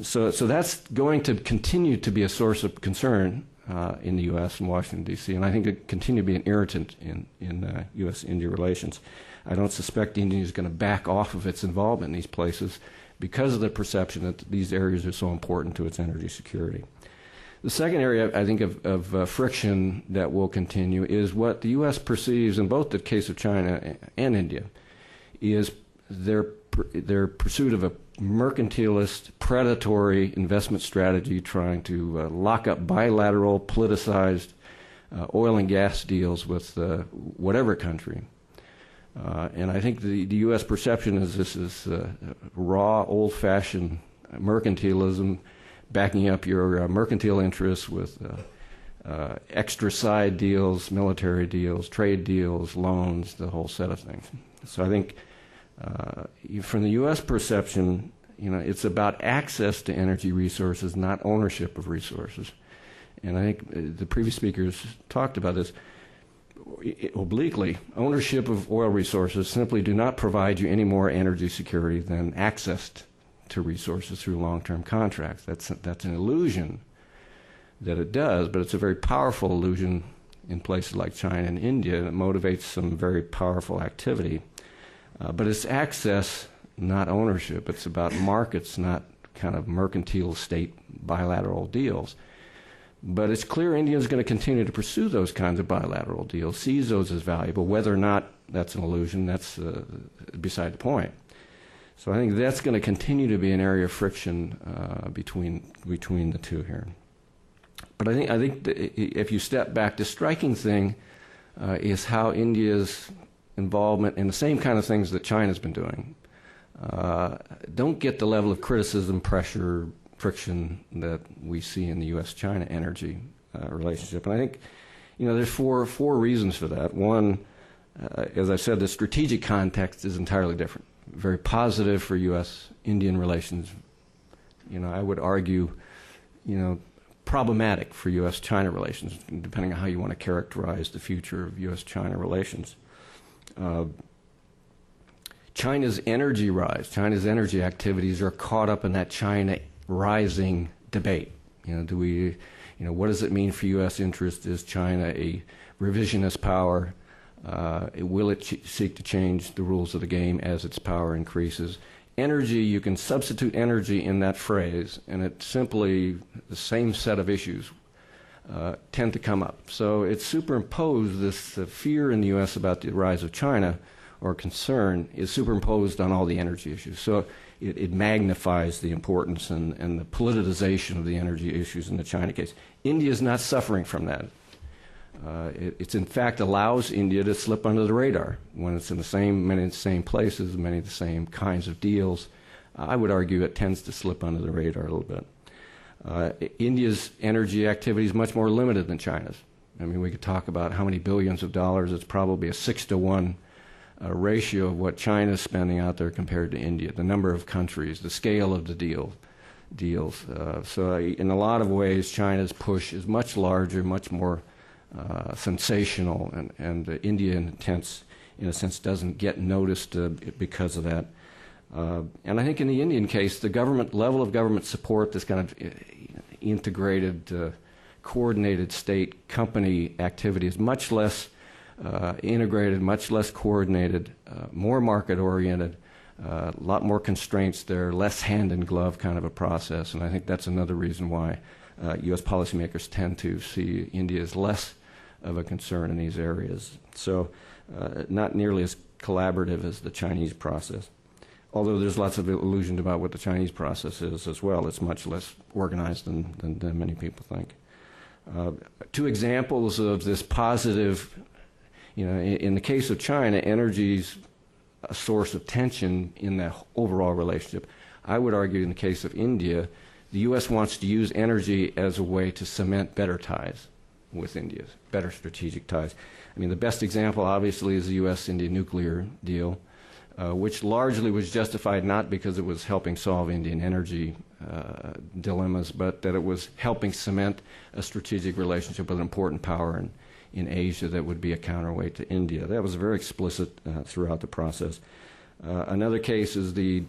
So that's going to continue to be a source of concern in the U.S. and Washington, D.C., and I think it continue to be an irritant in U.S.-India relations. I don't suspect India is going to back off of its involvement in these places because of the perception that these areas are so important to its energy security. The second area, I think, of friction that will continue is what the U.S. perceives, in both the case of China and India, is their pursuit of a mercantilist, predatory investment strategy trying to lock up bilateral, politicized oil and gas deals with whatever country. And I think the U.S. perception is this is raw, old-fashioned mercantilism, backing up your mercantile interests with extra side deals, military deals, trade deals, loans, the whole set of things. So I think from the U.S. perception, it's about access to energy resources, not ownership of resources. And I think the previous speakers talked about this. Obliquely, ownership of oil resources simply do not provide you any more energy security than access to resources through long-term contracts. That's an illusion that it does, but it's a very powerful illusion in places like China and India that motivates some very powerful activity. But it's access, not ownership. It's about markets, not kind of mercantile state bilateral deals. But it's clear India is going to continue to pursue those kinds of bilateral deals, sees those as valuable. Whether or not that's an illusion, that's beside the point. So I think that's going to continue to be an area of friction between the two here. But I think if you step back, the striking thing is how India's involvement in the same kind of things that China's been doing don't get the level of criticism, pressure, friction that we see in the U.S.-China energy relationship. And I think, there's four reasons for that. One, as I said, the strategic context is entirely different. Very positive for U.S.-Indian relations. I would argue, problematic for U.S.-China relations, depending on how you want to characterize the future of U.S.-China relations. China's energy rise, China's energy activities are caught up in that China rising debate. What does it mean for U.S. interest? Is China a revisionist power? Will it seek to change the rules of the game as its power increases? Energy, you can substitute energy in that phrase, and it's simply the same set of issues tend to come up. So it's superimposed, this fear in the U.S. about the rise of China, or concern, is superimposed on all the energy issues. So it magnifies the importance and the politicization of the energy issues in the China case. India is not suffering from that. It in fact allows India to slip under the radar when it's in many of the same places, many of the same kinds of deals. I would argue it tends to slip under the radar a little bit. India's energy activity is much more limited than China's. I mean, we could talk about how many billions of dollars. It's probably a 6-to-1 ratio of what China is spending out there compared to India, the number of countries, the scale of the deals. So in a lot of ways, China's push is much larger, much more sensational, and India, in a sense, doesn't get noticed because of that. And I think in the Indian case, the level of government support, this kind of integrated, coordinated state company activity is much less integrated, much less coordinated, more market-oriented, a lot more constraints there, less hand-in-glove kind of a process. And I think that's another reason why U.S. policymakers tend to see India as less of a concern in these areas. So not nearly as collaborative as the Chinese process. Although there's lots of illusions about what the Chinese process is as well. It's much less organized than many people think. Two examples of this positive, in the case of China, energy's a source of tension in the overall relationship. I would argue in the case of India, the U.S. wants to use energy as a way to cement better ties with India, better strategic ties. I mean, the best example, obviously, is the U.S.-India nuclear deal, which largely was justified not because it was helping solve Indian energy dilemmas, but that it was helping cement a strategic relationship with an important power in Asia that would be a counterweight to India. That was very explicit throughout the process. Another case is the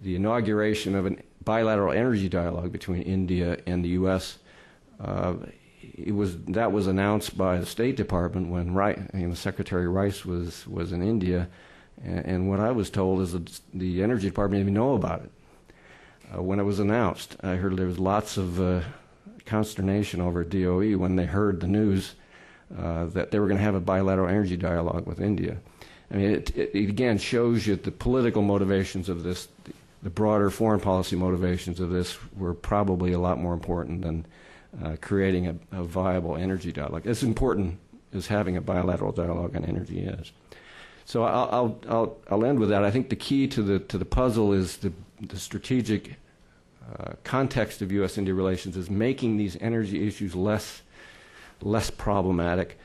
inauguration of a bilateral energy dialogue between India and the U.S. That was announced by the State Department when Secretary Rice was in India, and what I was told is that the Energy Department didn't even know about it when it was announced. I heard there was lots of consternation over at DOE when they heard the news that they were going to have a bilateral energy dialogue with India. I mean, it again shows you the political motivations of this, the broader foreign policy motivations of this were probably a lot more important than creating a viable energy dialogue. As important as having a bilateral dialogue on energy is. So I'll end with that. I think the key to the puzzle is the strategic context of U.S.-India relations is making these energy issues less problematic,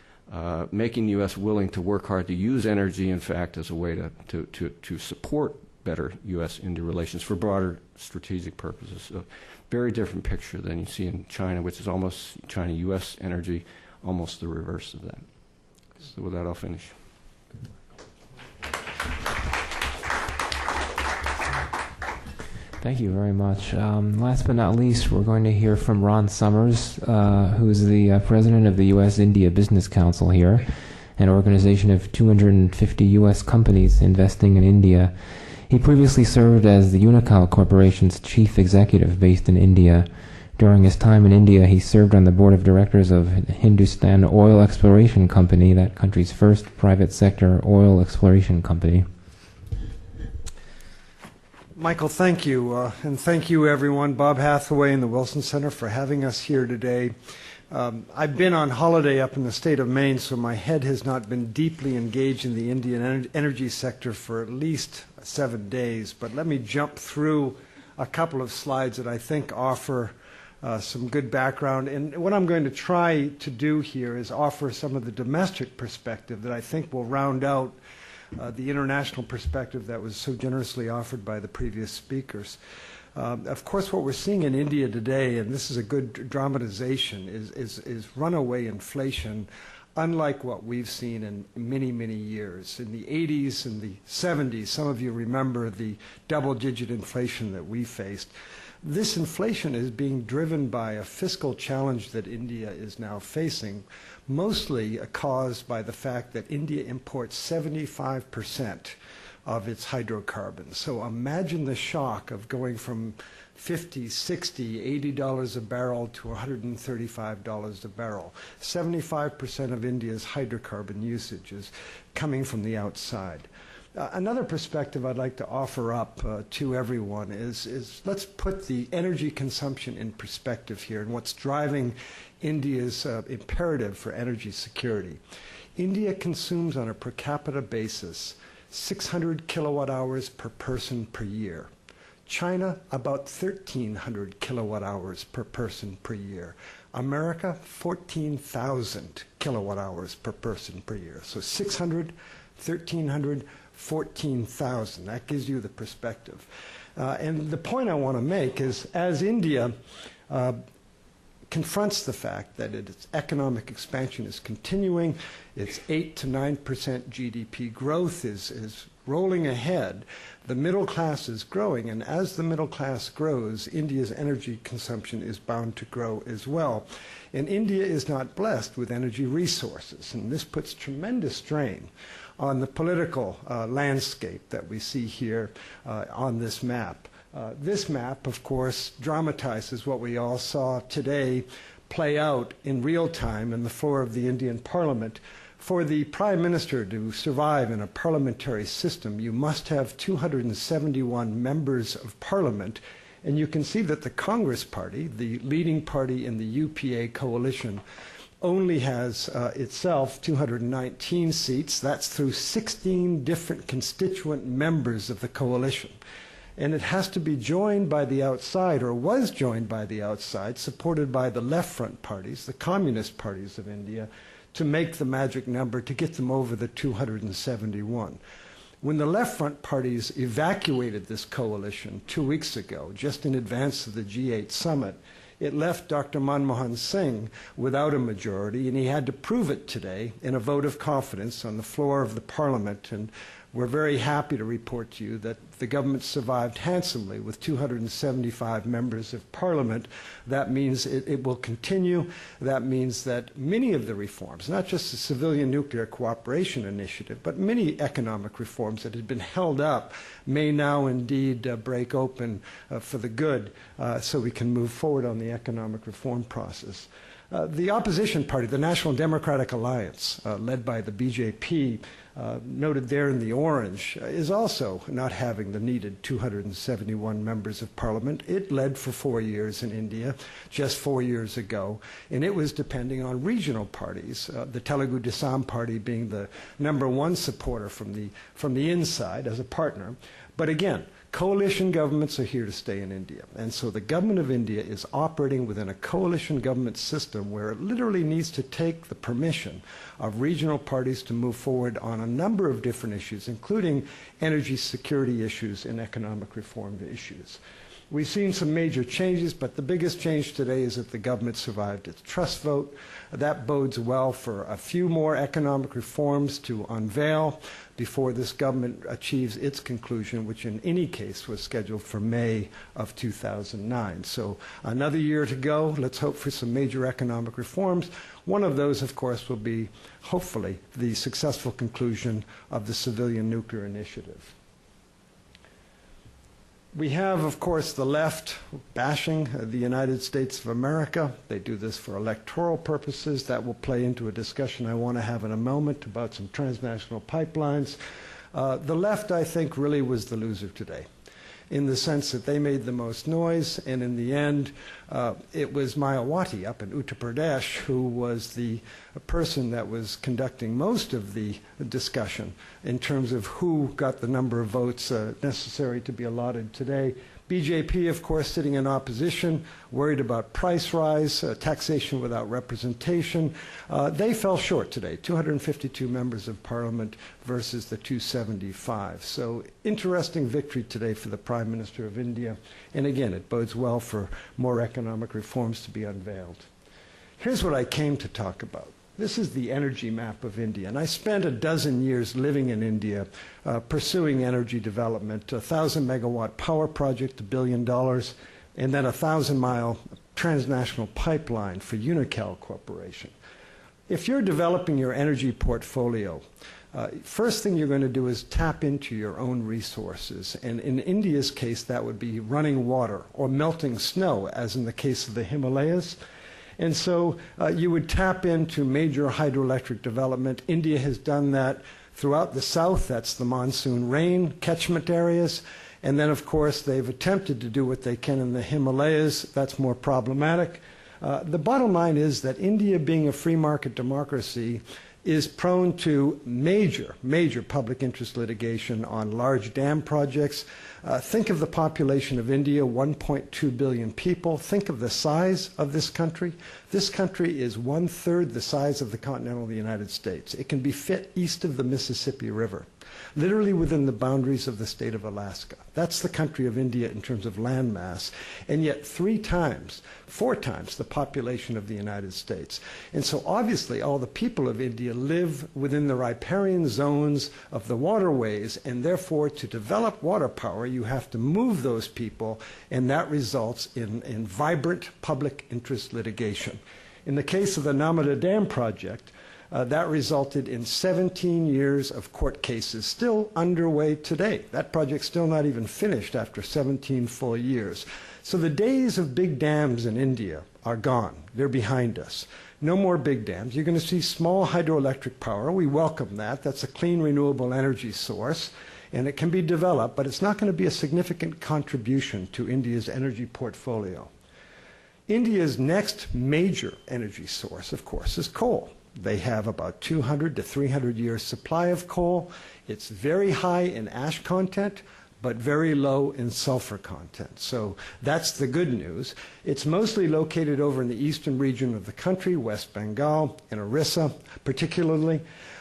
making the U.S. willing to work hard to use energy, in fact, as a way to support better U.S.-India relations for broader strategic purposes. So very different picture than you see in China, which is almost China-U.S. energy, almost the reverse of that. So with that, I'll finish. Thank you very much. Last but not least, we're going to hear from Ron Summers, who is the president of the U.S.-India Business Council here, an organization of 250 U.S. companies investing in India. He previously served as the Unocal Corporation's chief executive based in India. During his time in India, he served on the board of directors of Hindustan Oil Exploration Company, that country's first private sector oil exploration company. Michael, thank you. And thank you, everyone, Bob Hathaway and the Wilson Center for having us here today. I've been on holiday up in the state of Maine, so my head has not been deeply engaged in the Indian energy sector for at least 7 days. But let me jump through a couple of slides that I think offer some good background. And what I'm going to try to do here is offer some of the domestic perspective that I think will round out the international perspective that was so generously offered by the previous speakers. Of course, what we're seeing in India today, and this is a good dramatization, is runaway inflation, unlike what we've seen in many, many years. In the 80s and the 70s, some of you remember the double-digit inflation that we faced. This inflation is being driven by a fiscal challenge that India is now facing, mostly caused by the fact that India imports 75% of its hydrocarbons. So imagine the shock of going from $50, $60, $80 a barrel to $135 a barrel. 75% of India's hydrocarbon usage is coming from the outside. Another perspective I'd like to offer up to everyone is let's put the energy consumption in perspective here and what's driving India's imperative for energy security. India consumes on a per capita basis 600 kilowatt hours per person per year. China, about 1,300 kilowatt hours per person per year. America, 14,000 kilowatt hours per person per year. So 600, 1,300, 14,000. That gives you the perspective. And the point I want to make is as India confronts the fact that its economic expansion is continuing, its 8 to 9% GDP growth is rolling ahead, the middle class is growing, and as the middle class grows, India's energy consumption is bound to grow as well. And India is not blessed with energy resources, and this puts tremendous strain on the political landscape that we see here on this map. This map, of course, dramatizes what we all saw today play out in real time in the floor of the Indian Parliament. For the Prime Minister to survive in a parliamentary system, you must have 271 members of Parliament, and you can see that the Congress Party, the leading party in the UPA coalition, only has itself 219 seats. That's through 16 different constituent members of the coalition. And it has to be joined by the outside, or was joined by the outside, supported by the left front parties, the communist parties of India, to make the magic number to get them over the 271. When the left front parties evacuated this coalition 2 weeks ago, just in advance of the G8 summit, it left Dr. Manmohan Singh without a majority, and he had to prove it today in a vote of confidence on the floor of the Parliament. And we're very happy to report to you that the government survived handsomely with 275 members of Parliament. That means it will continue. That means that many of the reforms, not just the Civilian Nuclear Cooperation Initiative, but many economic reforms that had been held up may now indeed break open for the good so we can move forward on the economic reform process. The opposition party, the National Democratic Alliance, led by the BJP, noted there in the orange, is also not having the needed 271 members of Parliament. It led for 4 years in India, just 4 years ago, and it was depending on regional parties, the Telugu Desam Party being the #1 supporter from the inside as a partner. But again, coalition governments are here to stay in India. And so the government of India is operating within a coalition government system where it literally needs to take the permission of regional parties to move forward on a number of different issues, including energy security issues and economic reform issues. We've seen some major changes, but the biggest change today is that the government survived its trust vote. That bodes well for a few more economic reforms to unveil before this government achieves its conclusion, which in any case was scheduled for May of 2009. So another year to go. Let's hope for some major economic reforms. One of those, of course, will be, hopefully, the successful conclusion of the Civilian Nuclear Initiative. We have, of course, the left bashing the United States of America. They do this for electoral purposes. That will play into a discussion I want to have in a moment about some transnational pipelines. The left, I think, really was the loser today, in the sense that they made the most noise, and in the end, it was Mayawati up in Uttar Pradesh who was the person that was conducting most of the discussion in terms of who got the number of votes necessary to be allotted today. BJP, of course, sitting in opposition, worried about price rise, taxation without representation. They fell short today, 252 members of parliament versus the 275. So interesting victory today for the Prime Minister of India. And again, it bodes well for more economic reforms to be unveiled. Here's what I came to talk about. This is the energy map of India, and I spent a dozen years living in India pursuing energy development, a 1,000-megawatt power project, $1 billion, and then a 1,000-mile transnational pipeline for Unocal Corporation. If you're developing your energy portfolio, first thing you're going to do is tap into your own resources, and in India's case, that would be running water or melting snow, as in the case of the Himalayas. And so you would tap into major hydroelectric development. India has done that throughout the south. That's the monsoon rain catchment areas. And then, of course, they've attempted to do what they can in the Himalayas. That's more problematic. The bottom line is that India, being a free market democracy, is prone to major public interest litigation on large dam projects. Think of the population of India, 1.2 billion people. Think of the size of this country. This country is 1/3 the size of the continental United States. It can be fit east of the Mississippi River, literally within the boundaries of the state of Alaska. That's the country of India in terms of land mass, and yet 4 times the population of the United States. And so obviously all the people of India live within the riparian zones of the waterways, and therefore to develop water power you have to move those people, and that results in vibrant public interest litigation. In the case of the Narmada Dam project, that resulted in 17 years of court cases still underway today. That project's still not even finished after 17 full years. So the days of big dams in India are gone. They're behind us. No more big dams. You're going to see small hydroelectric power. We welcome that. That's a clean, renewable energy source, and it can be developed, but it's not going to be a significant contribution to India's energy portfolio. India's next major energy source, of course, is coal. They have about 200 to 300 years supply of coal. It's very high in ash content, but very low in sulfur content. So that's the good news. It's mostly located over in the eastern region of the country, West Bengal and Orissa particularly.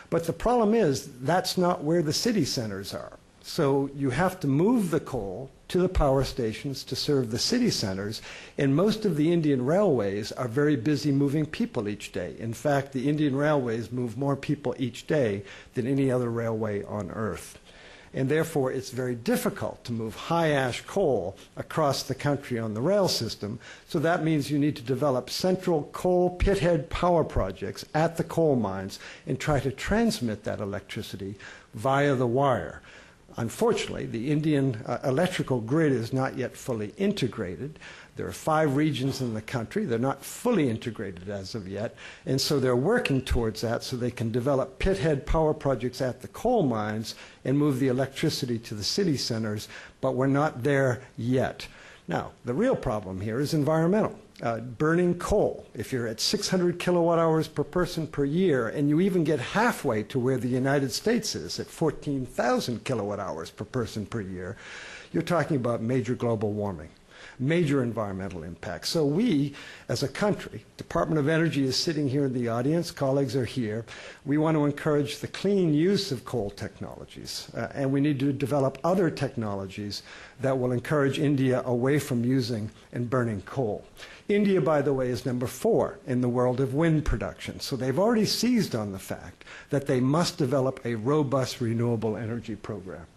But the problem is that's not where the city centers are. So you have to move the coal to the power stations to serve the city centers, and most of the Indian railways are very busy moving people each day. In fact, the Indian railways move more people each day than any other railway on Earth. And therefore, it's very difficult to move high ash coal across the country on the rail system. So that means you need to develop central coal pithead power projects at the coal mines and try to transmit that electricity via the wire. Unfortunately, the Indian electrical grid is not yet fully integrated. There are 5 regions in the country. They're not fully integrated as of yet, and so they're working towards that so they can develop pithead power projects at the coal mines and move the electricity to the city centers, but we're not there yet. Now, the real problem here is environmental. Burning coal. If you're at 600 kilowatt hours per person per year, and you even get halfway to where the United States is at 14,000 kilowatt hours per person per year, you're talking about major global warming, major environmental impacts. So we, as a country, Department of Energy is sitting here in the audience, colleagues are here, we want to encourage the clean use of coal technologies, and we need to develop other technologies that will encourage India away from using and burning coal. India, by the way, is number 4 in the world of wind production, so they've already seized on the fact that they must develop a robust renewable energy program.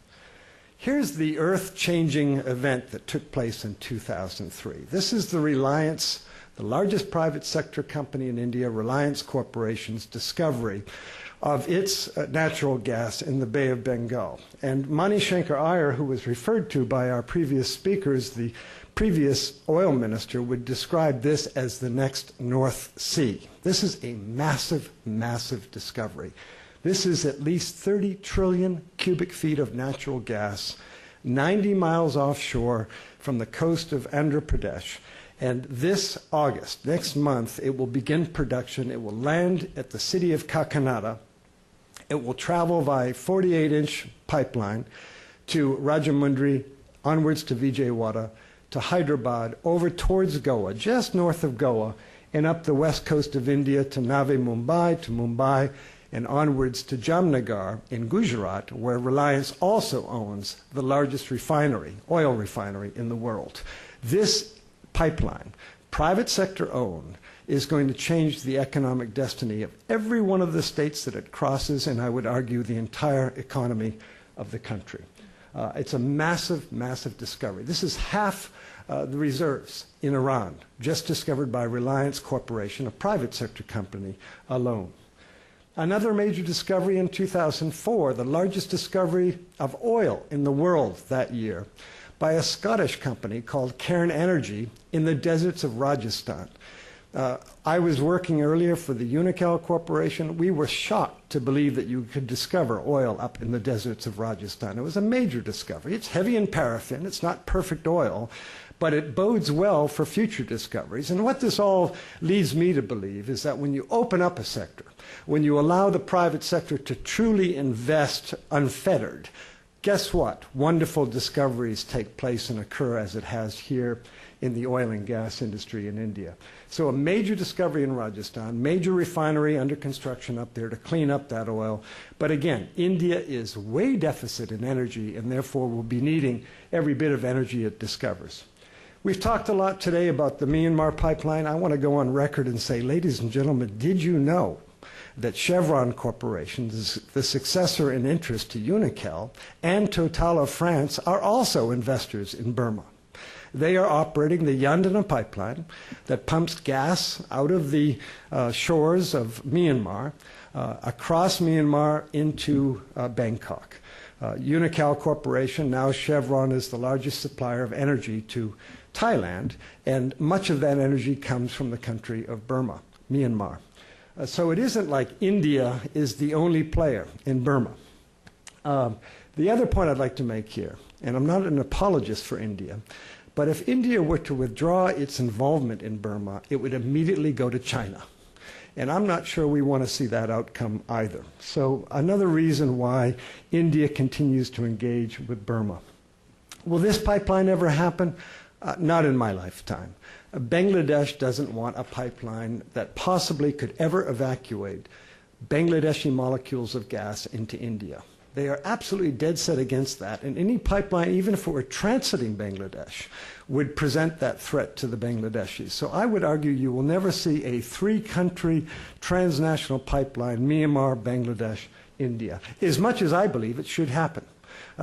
Here's the earth-changing event that took place in 2003. This is the Reliance, the largest private sector company in India, Reliance Corporation's discovery of its natural gas in the Bay of Bengal. And Mani Shankar Iyer, who was referred to by our previous speakers, the previous oil minister, would describe this as the next North Sea. This is a massive, massive discovery. This is at least 30 trillion cubic feet of natural gas, 90 miles offshore from the coast of Andhra Pradesh. And this August, next month, it will begin production. It will land at the city of Kakinada. It will travel by 48-inch pipeline to Rajahmundry, onwards to Vijayawada, to Hyderabad, over towards Goa, just north of Goa, and up the west coast of India to Navi Mumbai, and onwards to Jamnagar in Gujarat, where Reliance also owns the largest refinery, oil refinery in the world. This pipeline, private sector owned, is going to change the economic destiny of every one of the states that it crosses, and I would argue the entire economy of the country. It's a massive, massive discovery. This is half the reserves in Iran, just discovered by Reliance Corporation, a private sector company alone. Another major discovery in 2004, the largest discovery of oil in the world that year, by a Scottish company called Cairn Energy in the deserts of Rajasthan. I was working earlier for the Unocal Corporation. We were shocked to believe that you could discover oil up in the deserts of Rajasthan. It was a major discovery. It's heavy in paraffin. It's not perfect oil, but it bodes well for future discoveries. And what this all leads me to believe is that when you open up a sector, when you allow the private sector to truly invest unfettered, guess what? Wonderful discoveries take place and occur, as it has here in the oil and gas industry in India. So a major discovery in Rajasthan, major refinery under construction up there to clean up that oil. But again, India is way deficit in energy and therefore will be needing every bit of energy it discovers. We've talked a lot today about the Myanmar pipeline. I want to go on record and say, ladies and gentlemen, did you know that Chevron Corporation, the successor in interest to Unocal, and Total of France are also investors in Burma? They are operating the Yandana pipeline that pumps gas out of the shores of Myanmar, across Myanmar into Bangkok. Unocal Corporation, now Chevron, is the largest supplier of energy to Thailand, and much of that energy comes from the country of Burma, Myanmar. So it isn't like India is the only player in Burma. The other point I'd like to make here, and I'm not an apologist for India, but if India were to withdraw its involvement in Burma, it would immediately go to China. And I'm not sure we want to see that outcome either. So another reason why India continues to engage with Burma. Will this pipeline ever happen? Not in my lifetime. Bangladesh doesn't want a pipeline that possibly could ever evacuate Bangladeshi molecules of gas into India. They are absolutely dead set against that, and any pipeline, even if it were transiting Bangladesh, would present that threat to the Bangladeshis. So I would argue you will never see a three-country transnational pipeline, Myanmar, Bangladesh, India, as much as I believe it should happen.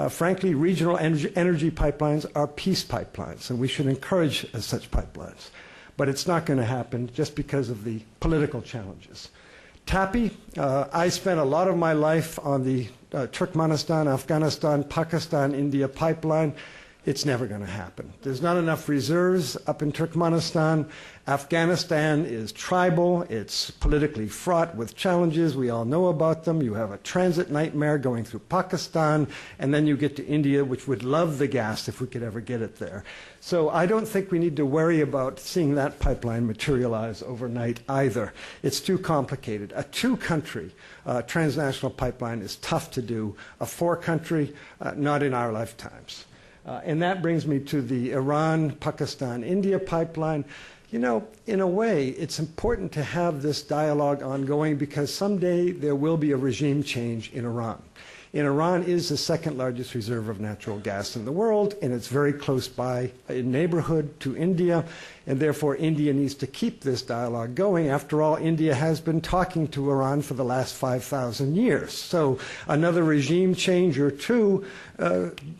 Frankly, regional energy pipelines are peace pipelines, and we should encourage such pipelines. But it's not going to happen just because of the political challenges. TAPI, I spent a lot of my life on the Turkmenistan, Afghanistan, Pakistan, India pipeline. It's never going to happen. There's not enough reserves up in Turkmenistan. Afghanistan is tribal. It's politically fraught with challenges. We all know about them. You have a transit nightmare going through Pakistan, and then you get to India, which would love the gas if we could ever get it there. So I don't think we need to worry about seeing that pipeline materialize overnight either. It's too complicated. A two-country transnational pipeline is tough to do. A four-country, not in our lifetimes. And that brings me to the Iran, Pakistan, India pipeline. You know, in a way, it's important to have this dialogue ongoing because someday there will be a regime change in Iran. And Iran is the second largest reserve of natural gas in the world, and it's very close by in neighborhood to India, and therefore India needs to keep this dialogue going. After all, India has been talking to Iran for the last 5,000 years. So another regime change or two,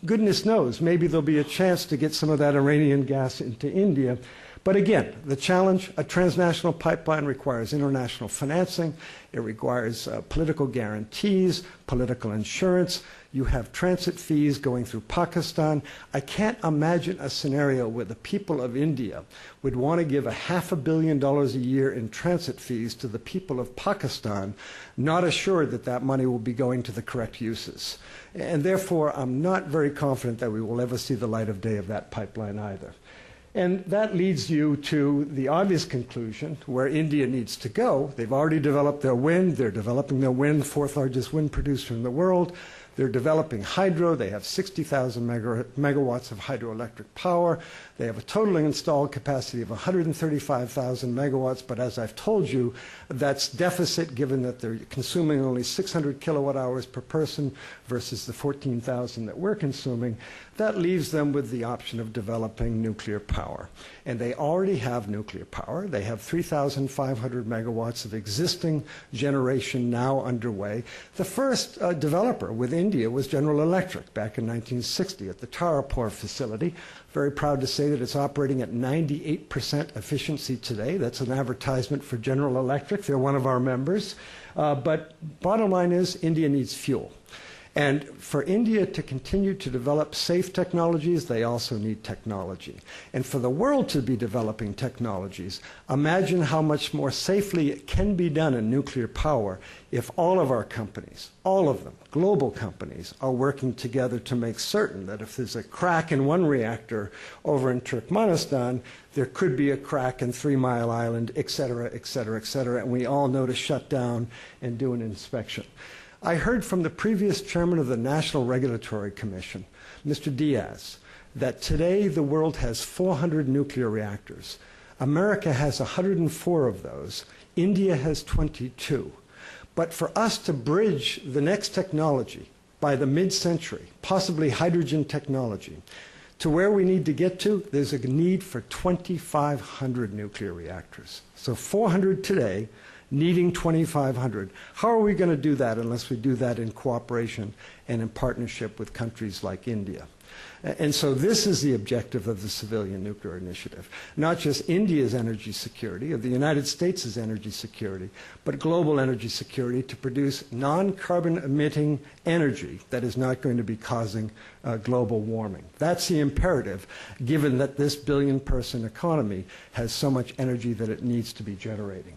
goodness knows, maybe there'll be a chance to get some of that Iranian gas into India. But again, the challenge, a transnational pipeline requires international financing. It requires political guarantees, political insurance. You have transit fees going through Pakistan. I can't imagine a scenario where the people of India would want to give $500 million a year in transit fees to the people of Pakistan, not assured that that money will be going to the correct uses. And therefore, I'm not very confident that we will ever see the light of day of that pipeline either. And that leads you to the obvious conclusion where India needs to go. They've already developed their wind. They're developing their wind, fourth largest wind producer in the world. They're developing hydro. They have 60,000 megawatts of hydroelectric power. They have a total installed capacity of 135,000 megawatts, but as I've told you, that's deficit given that they're consuming only 600 kilowatt hours per person versus the 14,000 that we're consuming. That leaves them with the option of developing nuclear power. And they already have nuclear power. They have 3,500 megawatts of existing generation now underway. The first developer with India was General Electric back in 1960 at the Tarapur facility. Very proud to say that it's operating at 98% efficiency today. That's an advertisement for General Electric. They're one of our members. But bottom line is India needs fuel. And for India to continue to develop safe technologies, they also need technology. And for the world to be developing technologies, imagine how much more safely it can be done in nuclear power if all of our companies, all of them, global companies, are working together to make certain that if there's a crack in one reactor over in Turkmenistan, there could be a crack in 3 Mile Island, et cetera, et cetera, et cetera, and we all know to shut down and do an inspection. I heard from the previous chairman of the National Regulatory Commission, Mr. Diaz, that today the world has 400 nuclear reactors. America has 104 of those. India has 22. But for us to bridge the next technology by the mid-century, possibly hydrogen technology, to where we need to get to, there's a need for 2,500 nuclear reactors. So 400 today, needing 2,500. How are we going to do that unless we do that in cooperation and in partnership with countries like India? And so this is the objective of the Civilian Nuclear Initiative. Not just India's energy security, or the United States' energy security, but global energy security to produce non-carbon emitting energy that is not going to be causing global warming. That's the imperative, given that this billion-person economy has so much energy that it needs to be generating.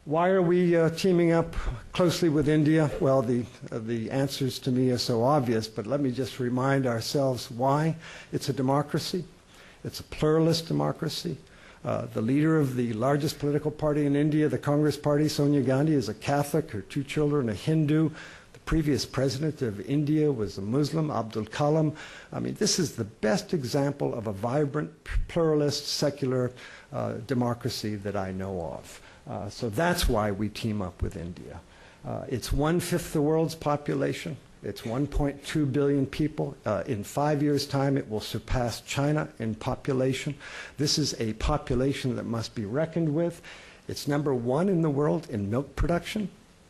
Why are we teaming up closely with India? Well, the answers to me are so obvious, but let me just remind ourselves why. It's a democracy. It's a pluralist democracy. The leader of the largest political party in India, the Congress Party, Sonia Gandhi, is a Catholic. Her 2 children are Hindu. The previous president of India was a Muslim, Abdul Kalam. I mean, this is the best example of a vibrant, pluralist, secular democracy that I know of. So that's why we team up with India. It's 1/5 the world's population. It's 1.2 billion people. In 5 years' time, it will surpass China in population. This is a population that must be reckoned with. It's number 1 in the world in milk production.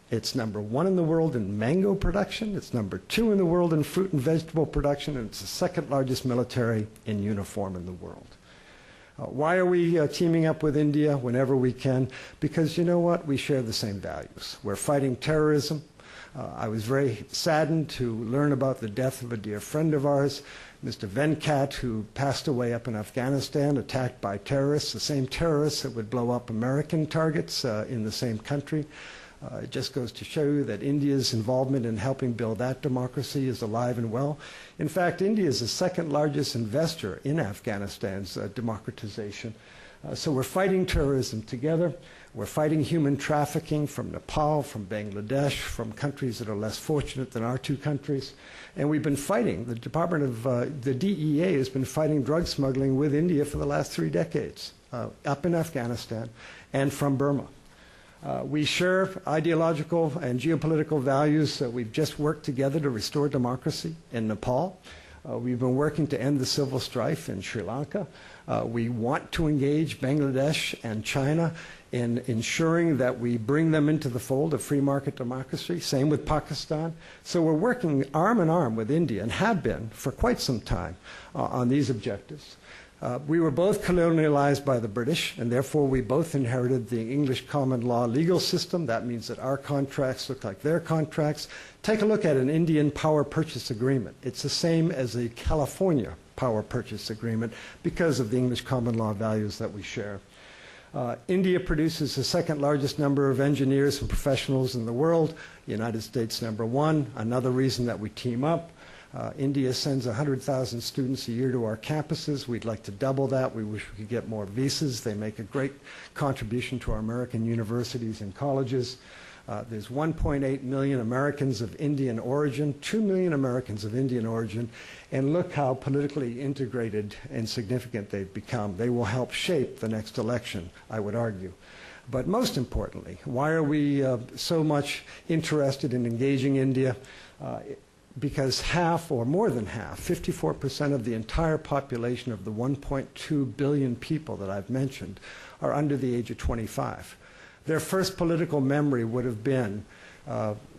It's number 1 in the world in mango production. It's number 2 in the world in fruit and vegetable production. And it's the 2nd largest military in uniform in the world. Why are we teaming up with India whenever we can? Because you know what? We share the same values. We're fighting terrorism. I was very saddened to learn about the death of a dear friend of ours, Mr. Venkat, who passed away up in Afghanistan, attacked by terrorists, the same terrorists that would blow up American targets in the same country. It just goes to show you that India's involvement in helping build that democracy is alive and well. In fact, India is the 2nd largest investor in Afghanistan's democratization. So we're fighting terrorism together. We're fighting human trafficking from Nepal, from Bangladesh, from countries that are less fortunate than our 2 countries. And we've been fighting, the Department of, the DEA has been fighting drug smuggling with India for the last 3 decades, up in Afghanistan and from Burma. We share ideological and geopolitical values. We've just worked together to restore democracy in Nepal. We've been working to end the civil strife in Sri Lanka. We want to engage Bangladesh and China in ensuring that we bring them into the fold of free market democracy. Same with Pakistan. So we're working arm in arm with India and have been for quite some time on these objectives. We were both colonialized by the British, and therefore we both inherited the English common law legal system. That means that our contracts look like their contracts. Take a look at an Indian power purchase agreement. It's the same as a California power purchase agreement because of the English common law values that we share. India produces the 2nd largest number of engineers and professionals in the world. The United States number 1. Another reason that we team up. India sends 100,000 students a year to our campuses. We'd like to double that. We wish we could get more visas. They make a great contribution to our American universities and colleges. There's 1.8 million Americans of Indian origin, 2 million Americans of Indian origin, and look how politically integrated and significant they've become. They will help shape the next election, I would argue. But most importantly, why are we so much interested in engaging India? Because half, or more than half, 54% of the entire population of the 1.2 billion people that I've mentioned are under the age of 25. Their first political memory would have been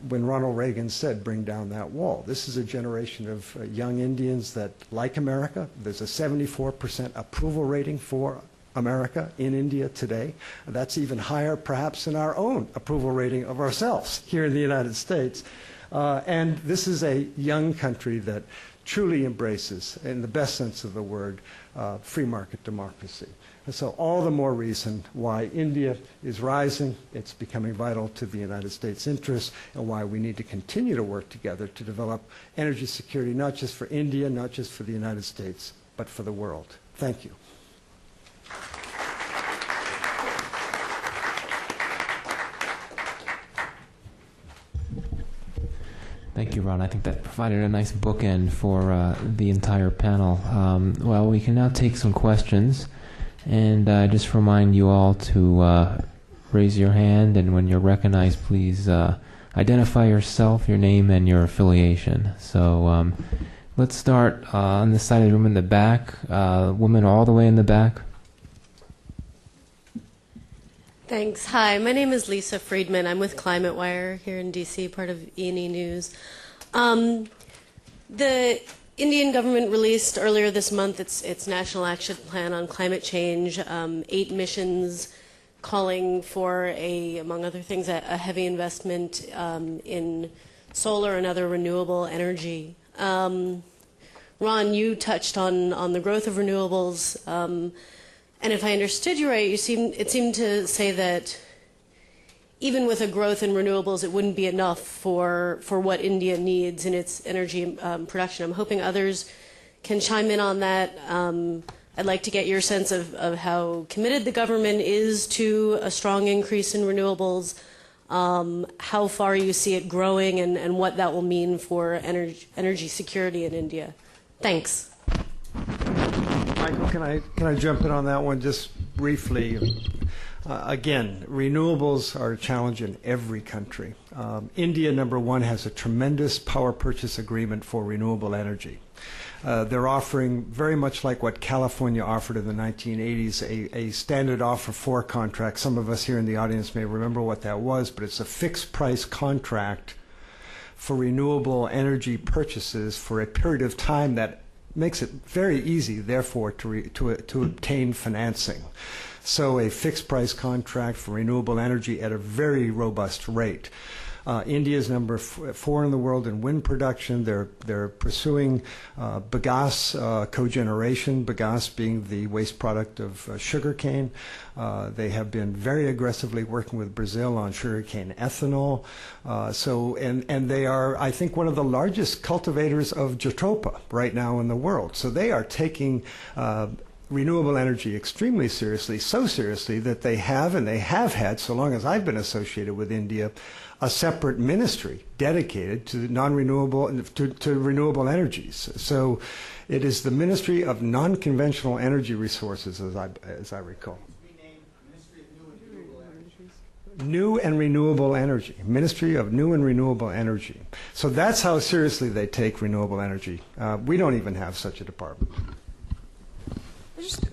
when Ronald Reagan said, "Bring down that wall." This is a generation of young Indians that like America. There's a 74% approval rating for America in India today. That's even higher, perhaps, than our own approval rating of ourselves here in the United States. And this is a young country that truly embraces, in the best sense of the word, free market democracy. And so all the more reason why India is rising, it's becoming vital to the United States' interests, and why we need to continue to work together to develop energy security, not just for India, not just for the United States, but for the world. Thank you. Thank you, Ron. I think that provided a nice bookend for the entire panel. Well, we can now take some questions. And just remind you all to raise your hand, and when you're recognized, please identify yourself, your name, and your affiliation. So let's start on this side of the room in the back. Woman all the way in the back. Thanks. Hi, my name is Lisa Friedman. I'm with Climate Wire here in D.C., part of E&E News. The Indian government released earlier this month its National Action Plan on Climate Change, 8 missions calling for, among other things, a heavy investment in solar and other renewable energy. Ron, you touched on the growth of renewables, and if I understood you right, it seemed to say that even with a growth in renewables, it wouldn't be enough for what India needs in its energy production. I'm hoping others can chime in on that. I'd like to get your sense of how committed the government is to a strong increase in renewables, how far you see it growing, and what that will mean for energy security in India. Thanks. Michael, can I jump in on that one just briefly? Again, renewables are a challenge in every country. India, number one, has a tremendous power purchase agreement for renewable energy. They're offering, very much like what California offered in the 1980s, a standard offer for contract. Some of us here in the audience may remember what that was, but it's a fixed price contract for renewable energy purchases for a period of time that makes it very easy, therefore, to obtain financing. So a fixed price contract for renewable energy at a very robust rate. India is number 4 in the world in wind production. They're pursuing bagasse cogeneration, bagasse being the waste product of sugarcane. They have been very aggressively working with Brazil on sugarcane ethanol. And they are, I think, one of the largest cultivators of jatropha right now in the world. So they are taking renewable energy extremely seriously, so seriously that they have had, so long as I've been associated with India, a separate ministry dedicated to non-renewable, to renewable energies. So it is the Ministry of Non-Conventional Energy Resources, as I recall. New and Renewable Energy, Ministry of New and Renewable Energy. So that's how seriously they take renewable energy. We don't even have such a department. Just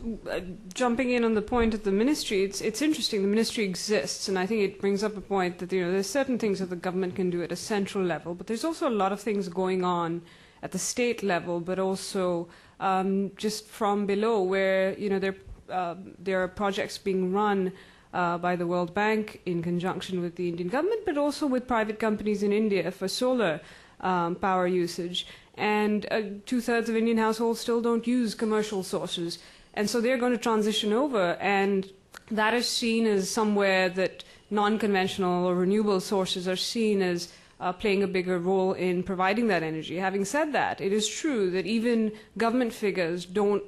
jumping in on the point of the ministry, it's interesting. The ministry exists, and I think it brings up a point that there's certain things that the government can do at a central level, but there's also a lot of things going on at the state level, but also just from below, where there are projects being run by the World Bank in conjunction with the Indian government, but also with private companies in India for solar power usage. And 2/3 of Indian households still don't use commercial sources. And so they're going to transition over, and that is seen as somewhere that non-conventional or renewable sources are seen as playing a bigger role in providing that energy. Having said that, it is true that even government figures don't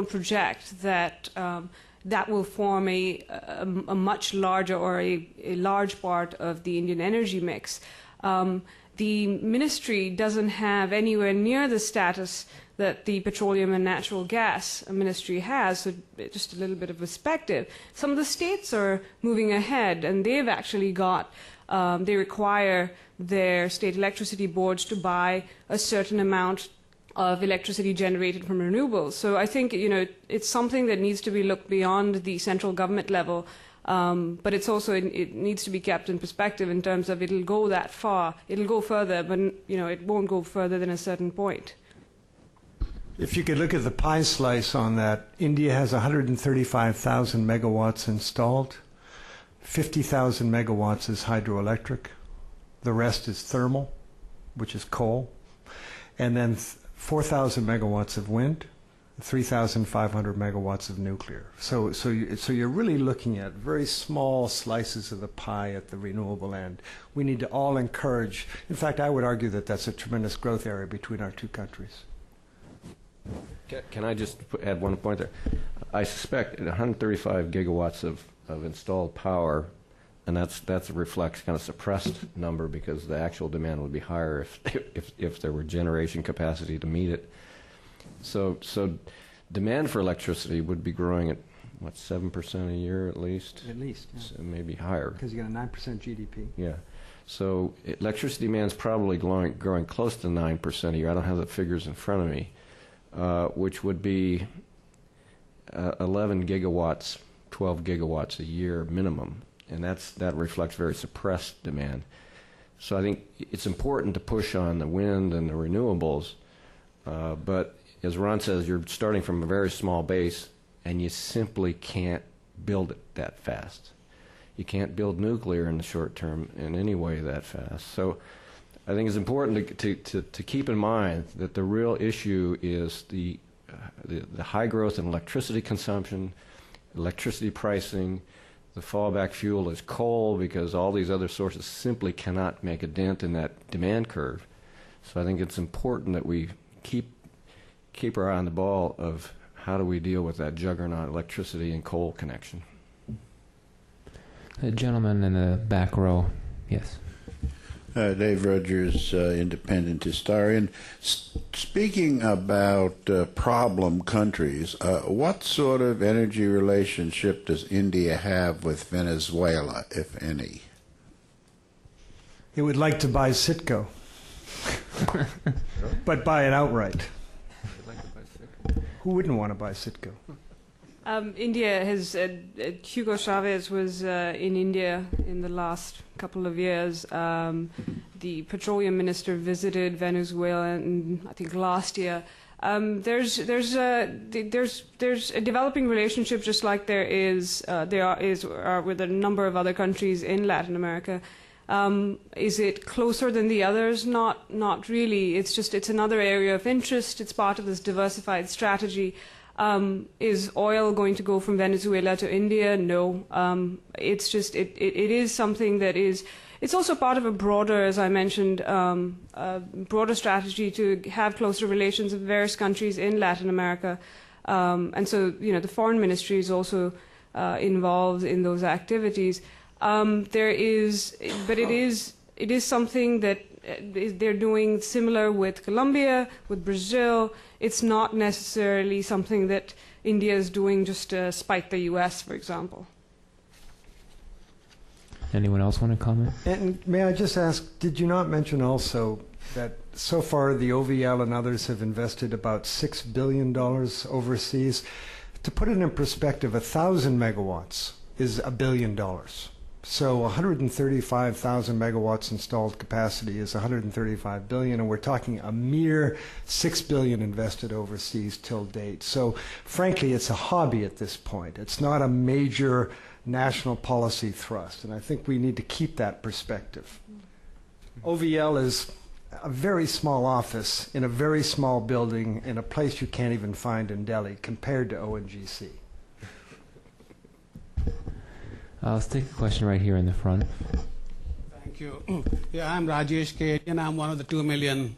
project that that will form a much larger or a large part of the Indian energy mix. The ministry doesn't have anywhere near the status that the petroleum and natural gas ministry has, so just a little bit of perspective. Some of the states are moving ahead, and they've actually got, they require their state electricity boards to buy a certain amount of electricity generated from renewables. So I think, it's something that needs to be looked beyond the central government level, but it's also, it needs to be kept in perspective in terms of it'll go that far. It'll go further, but, it won't go further than a certain point. If you could look at the pie slice on that, India has 135,000 megawatts installed. 50,000 megawatts is hydroelectric. The rest is thermal, which is coal. And then 4,000 megawatts of wind, 3,500 megawatts of nuclear. So you're really looking at very small slices of the pie at the renewable end. We need to all encourage, in fact, I would argue that that's a tremendous growth area between our two countries. Can I just add one point there? I suspect 135 gigawatts of installed power, and that reflects kind of suppressed number because the actual demand would be higher if there were generation capacity to meet it. So demand for electricity would be growing at, what, 7% a year at least? At least, yeah. So maybe higher. Because you got a 9% GDP. Yeah. So electricity demand is probably growing close to 9% a year. I don't have the figures in front of me, which would be 11 gigawatts, 12 gigawatts a year minimum. And that reflects very suppressed demand. So I think it's important to push on the wind and the renewables, but as Ron says, you're starting from a very small base, and you simply can't build it that fast. You can't build nuclear in the short term in any way that fast. So I think it's important to keep in mind that the real issue is the high growth in electricity consumption, electricity pricing. The fallback fuel is coal because all these other sources simply cannot make a dent in that demand curve. So I think it's important that we keep our eye on the ball of how do we deal with that juggernaut electricity and coal connection. The gentleman in the back row, yes. Dave Rogers, independent historian. Speaking about problem countries, what sort of energy relationship does India have with Venezuela, if any? It would like to buy Citgo, but buy it outright. Who wouldn't want to buy Citgo? India has, Hugo Chavez was in India in the last couple of years. The petroleum minister visited Venezuela, I think last year. There's a developing relationship, just like there is with a number of other countries in Latin America. Is it closer than the others? Not really. It's another area of interest. It's part of this diversified strategy. Is oil going to go from Venezuela to India? No. It's just it is something that is. It's also part of a broader, as I mentioned, broader strategy to have closer relations with various countries in Latin America, and so the foreign ministry is also involved in those activities. There is, but it is something that they're doing similar with Colombia, with Brazil. It's not necessarily something that India is doing just to spite the U.S., for example. Anyone else want to comment? And may I just ask, did you not mention also that so far the OVL and others have invested about $6 billion overseas? To put it in perspective, 1,000 megawatts is $1 billion. So 135,000 megawatts installed capacity is 135 billion, and we're talking a mere 6 billion invested overseas till date. So frankly, it's a hobby at this point. It's not a major national policy thrust, and I think we need to keep that perspective. OVL is a very small office in a very small building in a place you can't even find in Delhi compared to ONGC. Let's take a question right here in the front. Thank you. Yeah, I'm Rajesh K. and I'm one of the 2 million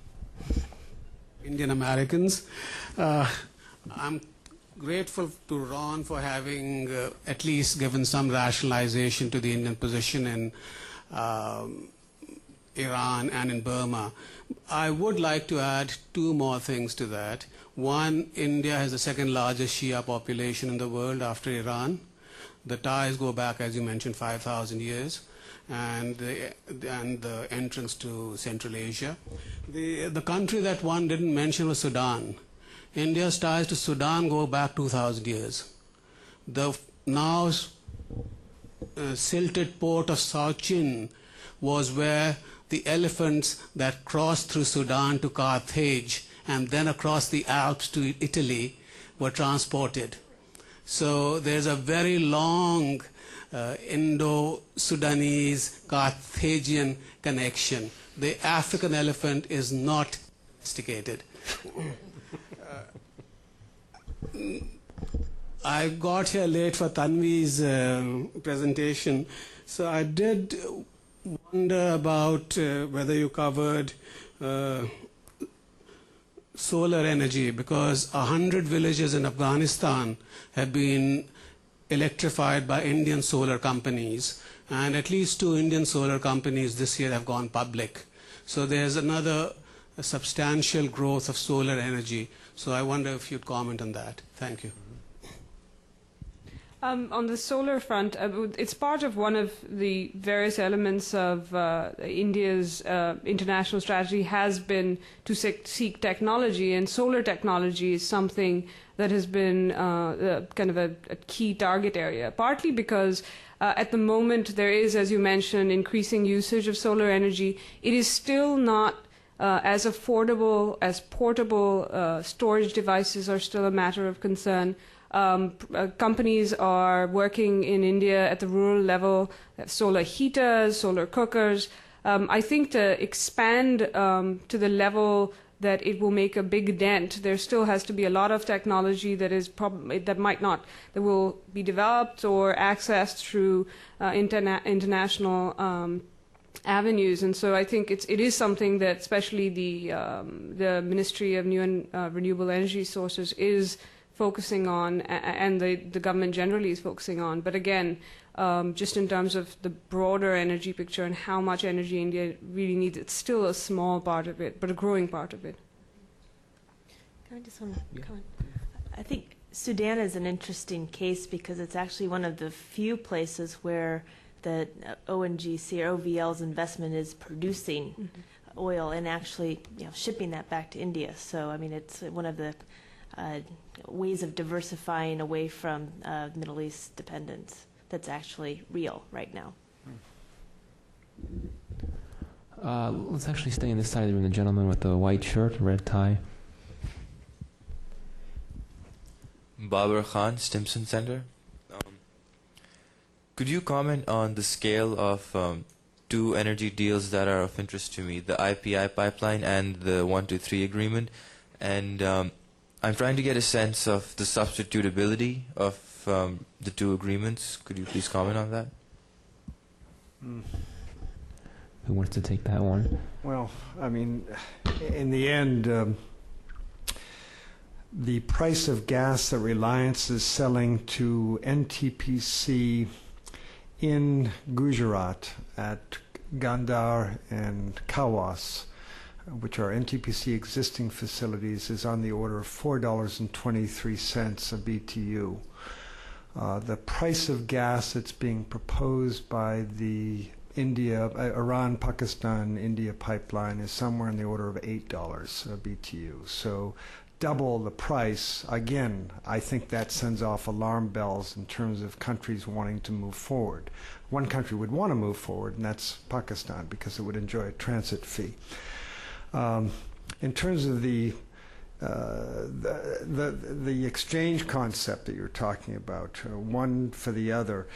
Indian Americans. I'm grateful to Ron for having at least given some rationalization to the Indian position in Iran and in Burma. I would like to add two more things to that. One, India has the second largest Shia population in the world after Iran. The ties go back, as you mentioned, 5,000 years, and the entrance to Central Asia. The country that one didn't mention was Sudan. India's ties to Sudan go back 2,000 years. The now silted port of Sachin was where the elephants that crossed through Sudan to Carthage and then across the Alps to Italy were transported. So there's a very long Indo-Sudanese Carthaginian connection. The African elephant is not domesticated. I got here late for Tanvi's presentation, so I did wonder about whether you covered solar energy, because 100 villages in Afghanistan have been electrified by Indian solar companies, and at least 2 Indian solar companies this year have gone public. So there's another substantial growth of solar energy. So I wonder if you'd comment on that. Thank you. On the solar front, it's part of one of the various elements of India's international strategy has been to seek technology, and solar technology is something that has been kind of a key target area, partly because at the moment there is, as you mentioned, increasing usage of solar energy. It is still not as affordable as portable storage devices are still a matter of concern. Companies are working in India at the rural level, solar heaters, solar cookers. I think to expand to the level that it will make a big dent, there still has to be a lot of technology that will be developed or accessed through international avenues. And so I think it is something that especially the Ministry of New and Renewable Energy Sources is focusing on, and the government generally is focusing on. But again, just in terms of the broader energy picture and how much energy India really needs, it's still a small part of it, but a growing part of it. Can I just want to comment? I think Sudan is an interesting case because it's actually one of the few places where the ONGC or OVL's investment is producing oil and actually shipping that back to India. So I mean, it's one of the ways of diversifying away from Middle East dependence that's actually real right now. Let's actually stay on this side of the room. The gentleman with the white shirt, red tie. Babar Khan, Stimson Center. Could you comment on the scale of 2 energy deals that are of interest to me, the IPI pipeline and the 123 agreement? And I'm trying to get a sense of the substitutability of the 2 agreements. Could you please comment on that? Who wants to take that one? Well, I mean, in the end, the price of gas that Reliance is selling to NTPC in Gujarat at Gandhar and Kawas, which are NTPC existing facilities, is on the order of $4.23 a BTU. The price of gas that's being proposed by the Iran-Pakistan-India pipeline is somewhere in the order of $8 a BTU. So double the price. Again, I think that sends off alarm bells in terms of countries wanting to move forward. One country would want to move forward, and that's Pakistan, because it would enjoy a transit fee. In terms of the exchange concept that you're talking about, one for the other,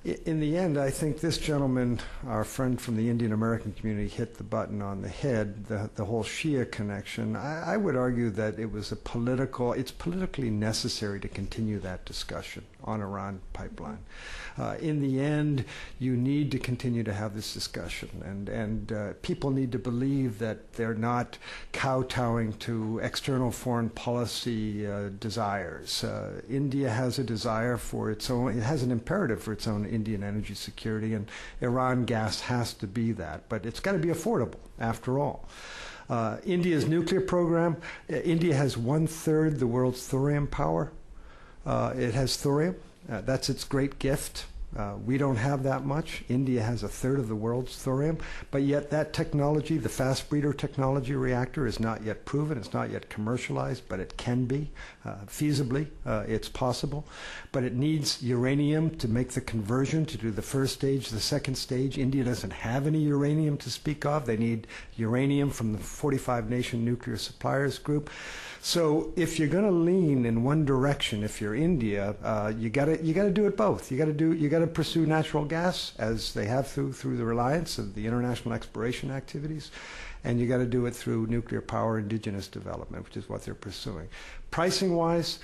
In the end, I think this gentleman, our friend from the Indian American community, hit the button on the head, the whole Shia connection. I would argue that it was it's politically necessary to continue that discussion on Iran pipeline. In the end, you need to continue to have this discussion, and people need to believe that they're not kowtowing to external foreign policy desires. India has a desire for its own, it has an imperative for its own Indian energy security, and Iran gas has to be that. But it's got to be affordable, after all. India's nuclear program, India has 1/3 the world's thorium power. It has thorium. That's its great gift. We don't have that much. India has 1/3 of the world's thorium, but yet that technology, the fast breeder technology reactor, is not yet proven. It's not yet commercialized, but it can be. Feasibly, it's possible. But it needs uranium to make the conversion, to do the first stage, the second stage. India doesn't have any uranium to speak of. They need uranium from the 45-nation nuclear suppliers group. So if you're going to lean in one direction, if you're India, you got to do it both. You got to pursue natural gas, as they have through the reliance of the international exploration activities, and you got to do it through nuclear power indigenous development, which is what they're pursuing. Pricing wise,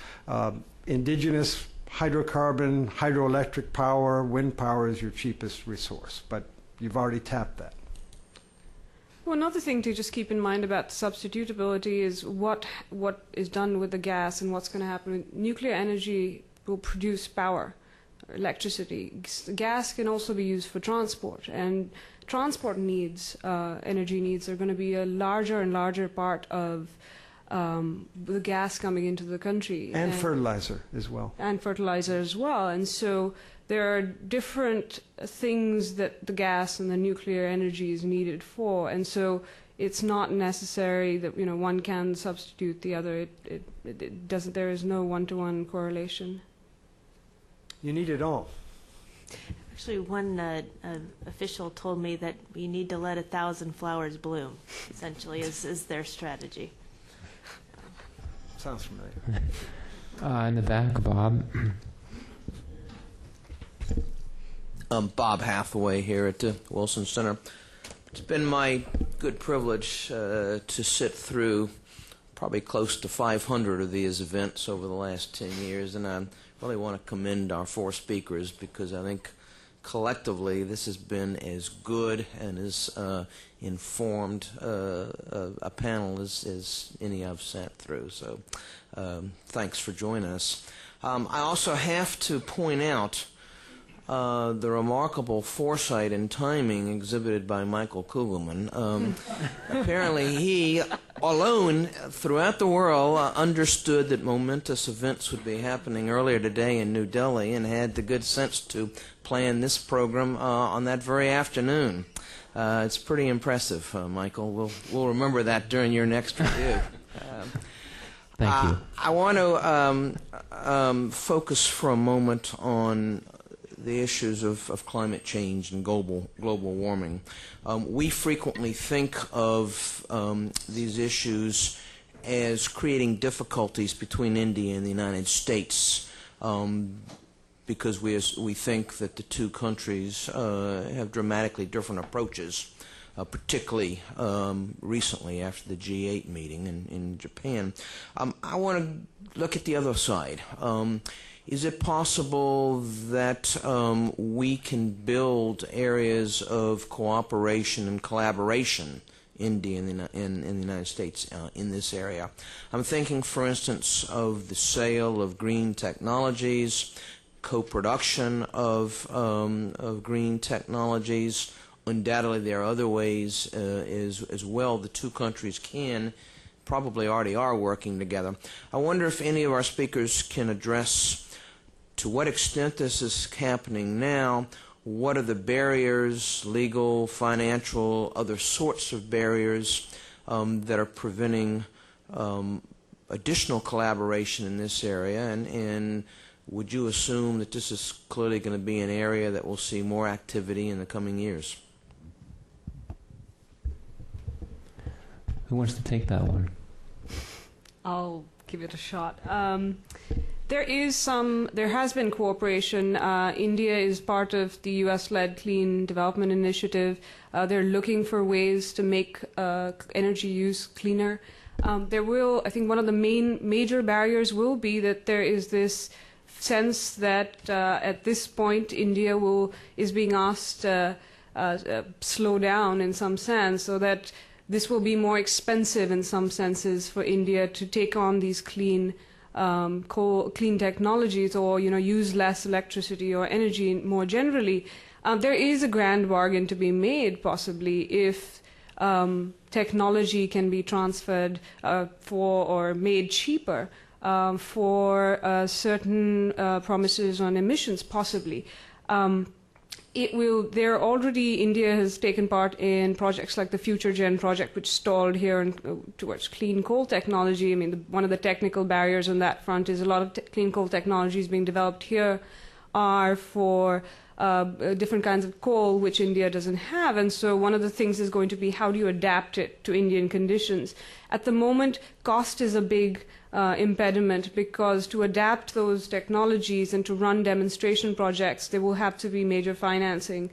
indigenous hydrocarbon, hydroelectric power, wind power is your cheapest resource, but you've already tapped that. Well, another thing to just keep in mind about substitutability is what is done with the gas and what's going to happen. Nuclear energy will produce power, electricity. Gas can also be used for transport, and transport needs, energy needs, are going to be a larger and larger part of the gas coming into the country. And fertilizer as well. And fertilizer as well. And so there are different things that the gas and the nuclear energy is needed for. And so it's not necessary that one can substitute the other. It doesn't. There is no one-to-one correlation. You need it all. Actually, one official told me that we need to let 1,000 flowers bloom, essentially, is their strategy. Sounds familiar. In the back, Bob. Bob Hathaway here at the Wilson Center. It's been my good privilege to sit through probably close to 500 of these events over the last 10 years, and I really want to commend our four speakers because I think collectively this has been as good and as informed a panel as any I've sat through. So thanks for joining us. I also have to point out the remarkable foresight and timing exhibited by Michael Kugelman. Apparently he, alone, throughout the world, understood that momentous events would be happening earlier today in New Delhi and had the good sense to plan this program on that very afternoon. It's pretty impressive, Michael. We'll remember that during your next review. Thank you. I want to focus for a moment on the issues of climate change and global warming. We frequently think of these issues as creating difficulties between India and the United States because we think that the two countries have dramatically different approaches, particularly recently after the G8 meeting in Japan. I want to look at the other side. Is it possible that we can build areas of cooperation and collaboration, India and the United States, in this area? I'm thinking, for instance, of the sale of green technologies, co-production of green technologies. Undoubtedly, there are other ways as well the two countries can, probably already are working together. I wonder if any of our speakers can address to what extent this is happening now, what are the barriers, legal, financial, other sorts of barriers that are preventing additional collaboration in this area, and would you assume that this is clearly going to be an area that will see more activity in the coming years? Who wants to take that one? I'll give it a shot. There has been cooperation. India is part of the US-led Clean Development Initiative. They're looking for ways to make energy use cleaner. I think one of the major barriers will be that there is this sense that at this point India is being asked to slow down in some sense, so that this will be more expensive in some senses for India to take on these clean technologies, or use less electricity or energy more generally. There is a grand bargain to be made, possibly, if technology can be transferred or made cheaper for certain promises on emissions, possibly. India has taken part in projects like the Future Gen project, which stalled here towards clean coal technology. I mean, one of the technical barriers on that front is a lot of clean coal technologies being developed here are for different kinds of coal, which India doesn't have. And so one of the things is going to be, how do you adapt it to Indian conditions? At the moment, cost is a big impediment, because to adapt those technologies and to run demonstration projects, there will have to be major financing.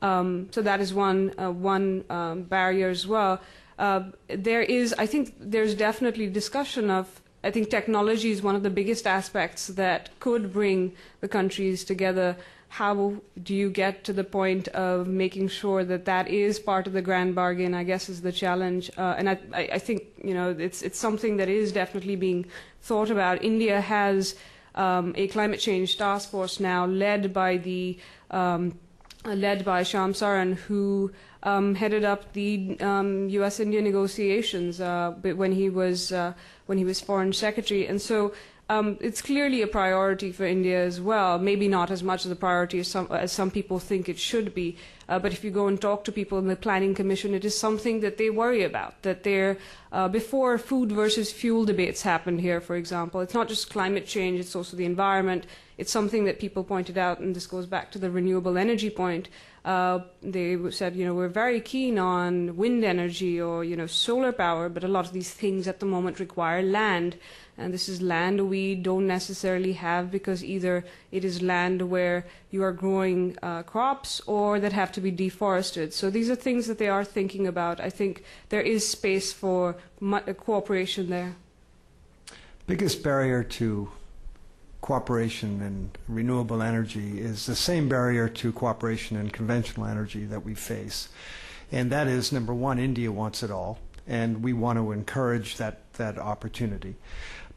So that is one barrier as well. I think there's definitely discussion of, I think technology is one of the biggest aspects that could bring the countries together. How do you get to the point of making sure that that is part of the grand bargain, I guess, is the challenge. And I think, it's something that is definitely being thought about. India has a climate change task force now led by Shyam Saran, who headed up the U.S.-India negotiations when he was Foreign Secretary. And so it's clearly a priority for India as well. Maybe not as much of a priority as some people think it should be. But if you go and talk to people in the Planning Commission, it is something that they worry about. That before food versus fuel debates happened here, for example, it's not just climate change, it's also the environment. It's something that people pointed out, and this goes back to the renewable energy point. They said, we're very keen on wind energy or, solar power, but a lot of these things at the moment require land. And this is land we don't necessarily have, because either it is land where you are growing crops or that have to be deforested. So these are things that they are thinking about. I think there is space for cooperation there. Biggest barrier to cooperation in renewable energy is the same barrier to cooperation in conventional energy that we face. And that is, number one, India wants it all, and we want to encourage that opportunity.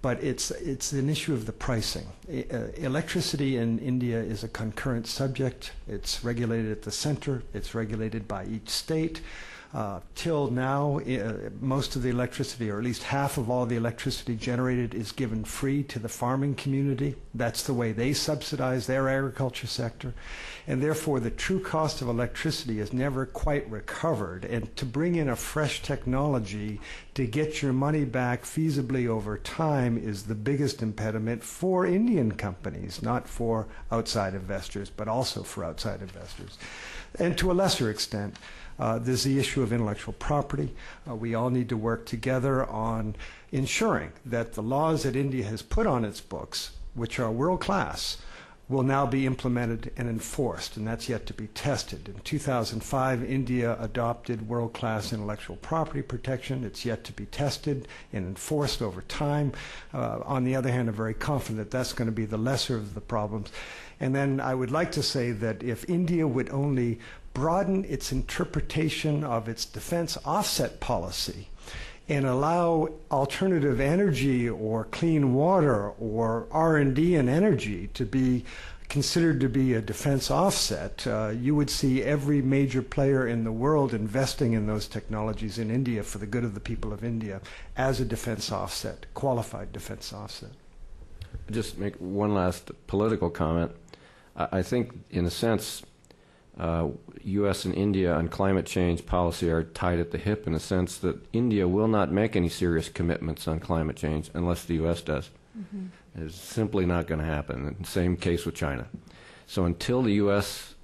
But it's an issue of the pricing. Electricity in India is a concurrent subject. It's regulated at the center. It's regulated by each state. Till now, most of the electricity, or at least half of all the electricity generated, is given free to the farming community. That's the way they subsidize their agriculture sector. And therefore, the true cost of electricity is never quite recovered. And to bring in a fresh technology to get your money back feasibly over time is the biggest impediment for Indian companies, not for outside investors, but also for outside investors. And to a lesser extent, there's the issue of intellectual property. We all need to work together on ensuring that the laws that India has put on its books, which are world-class, will now be implemented and enforced, and that's yet to be tested. In 2005, India adopted world-class intellectual property protection. It's yet to be tested and enforced over time. On the other hand, I'm very confident that that's going to be the lesser of the problems. And then I would like to say that if India would only broaden its interpretation of its defense offset policy and allow alternative energy or clean water or R&D in energy to be considered to be a defense offset, you would see every major player in the world investing in those technologies in India for the good of the people of India as a defense offset, qualified defense offset. Just make one last political comment. I think, in a sense, U.S. and India on climate change policy are tied at the hip, in the sense that India will not make any serious commitments on climate change unless the U.S. does. Mm-hmm. It's simply not going to happen. And same case with China. So until the U.S.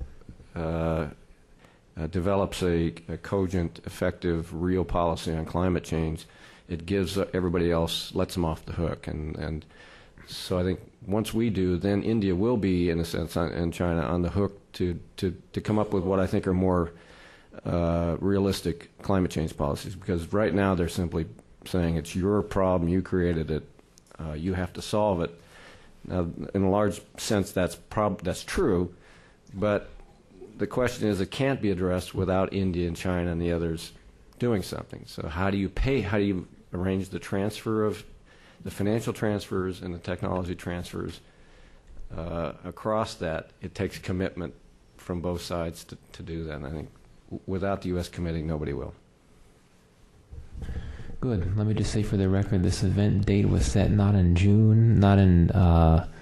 Develops a cogent, effective, real policy on climate change, it gives everybody else, lets them off the hook. And So I think once we do, then India will be, in a sense, and China on the hook to come up with what I think are more realistic climate change policies. Because right now they're simply saying it's your problem, you created it, you have to solve it. Now, in a large sense, that's true, but the question is, it can't be addressed without India and China and the others doing something. So how do you pay? How do you arrange the transfer of the financial transfers and the technology transfers across that? It takes commitment from both sides to do that. And I think without the U.S. committing, nobody will. Good. Let me just say for the record, this event date was set not in June, not in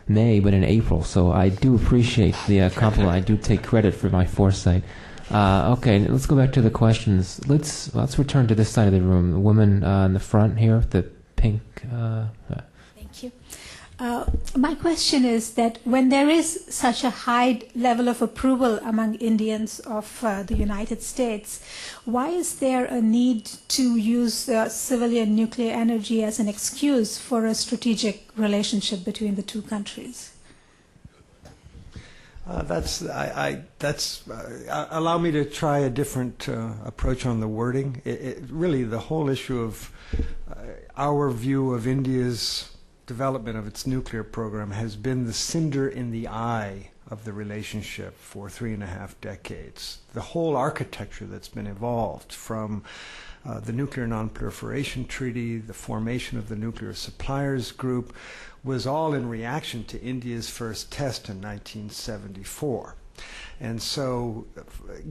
May, but in April. So I do appreciate the compliment. I do take credit for my foresight. Okay, let's go back to the questions. Let's return to this side of the room. The woman in the front here, the pink. Thank you. My question is that when there is such a high level of approval among Indians of the United States, why is there a need to use civilian nuclear energy as an excuse for a strategic relationship between the two countries? Allow me to try a different approach on the wording. Really, the whole issue of our view of India's development of its nuclear program has been the cinder in the eye of the relationship for 3.5 decades. The whole architecture that's been evolved from the Nuclear Non-Proliferation Treaty, the formation of the Nuclear Suppliers Group, was all in reaction to India's first test in 1974. And so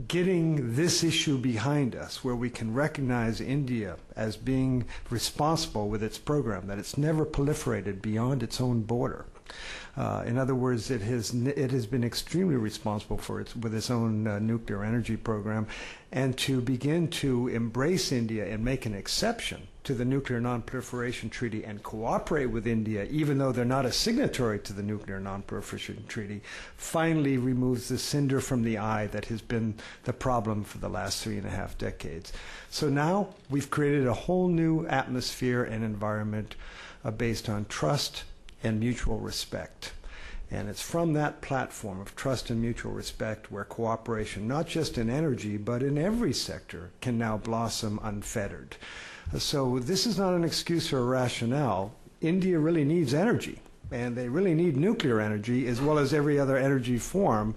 getting this issue behind us, where we can recognize India as being responsible with its program, that it's never proliferated beyond its own border. In other words, it has been extremely responsible with its own nuclear energy program, and to begin to embrace India and make an exception to the Nuclear Non-Proliferation Treaty and cooperate with India, even though they're not a signatory to the Nuclear Non-Proliferation Treaty, finally removes the cinder from the eye that has been the problem for the last 3.5 decades. So now we've created a whole new atmosphere and environment based on trust and mutual respect. And it's from that platform of trust and mutual respect where cooperation, not just in energy, but in every sector, can now blossom unfettered. So this is not an excuse or a rationale. India really needs energy, and they really need nuclear energy as well as every other energy form.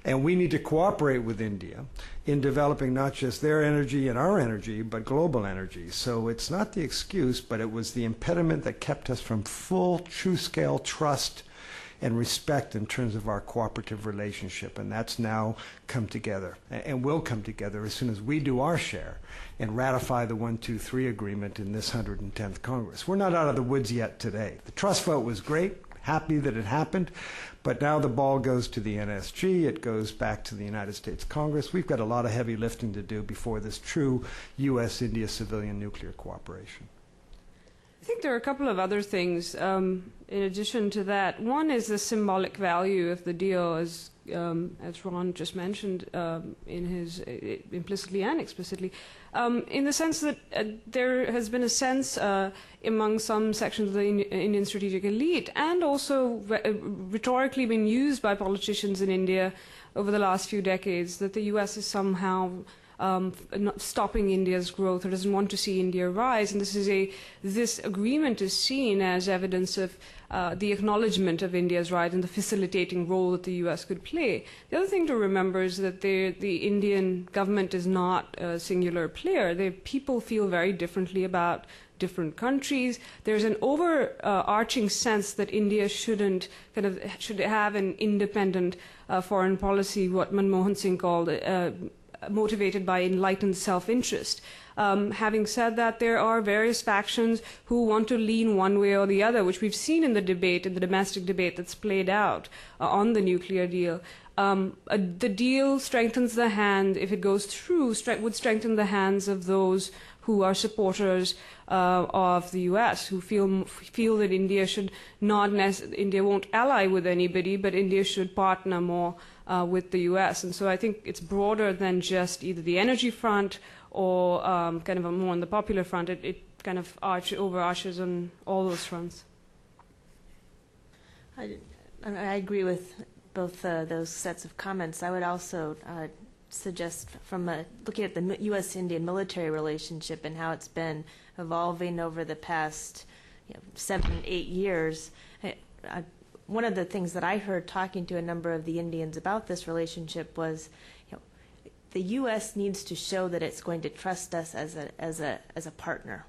And we need to cooperate with India in developing not just their energy and our energy, but global energy. So it's not the excuse, but it was the impediment that kept us from full, true-scale trust and respect in terms of our cooperative relationship. And that's now come together, and will come together as soon as we do our share and ratify the 123 agreement in this 110th Congress. We're not out of the woods yet today. The trust vote was great, happy that it happened, but now the ball goes to the NSG, it goes back to the United States Congress. We've got a lot of heavy lifting to do before this true U.S.-India civilian nuclear cooperation. I think there are a couple of other things in addition to that. One is the symbolic value of the deal, as Ron just mentioned in his implicitly and explicitly, in the sense that there has been a sense among some sections of the Indian strategic elite, and also rhetorically been used by politicians in India over the last few decades, that the U.S. is somehow not stopping India's growth or doesn't want to see India rise. And this agreement is seen as evidence of the acknowledgement of India's rise and the facilitating role that the U.S. could play. The other thing to remember is that the Indian government is not a singular player. People feel very differently about different countries. There's an overarching sense that India should have an independent foreign policy, what Manmohan Singh called motivated by enlightened self-interest. Having said that, there are various factions who want to lean one way or the other, which we've seen in the debate, in the domestic debate that's played out on the nuclear deal. The deal strengthens the hand, if it goes through, would strengthen the hands of those who are supporters of the U.S., who feel that India should India won't ally with anybody, but India should partner more with the U.S. And so I think it's broader than just either the energy front or kind of more on the popular front. It kind of overarches on all those fronts. I agree with both those sets of comments. I would also suggest, from looking at the U.S.-Indian military relationship and how it's been evolving over the past 7, 8 years, one of the things that I heard talking to a number of the Indians about this relationship was, the U.S. needs to show that it's going to trust us as a partner.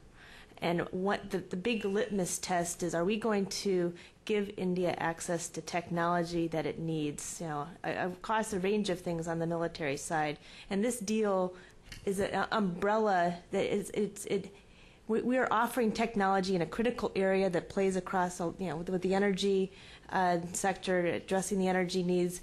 And what the big litmus test is, are we going to give India access to technology that it needs, across a range of things on the military side. And this deal is an umbrella that we are offering technology in a critical area that plays across, with the energy sector, addressing the energy needs,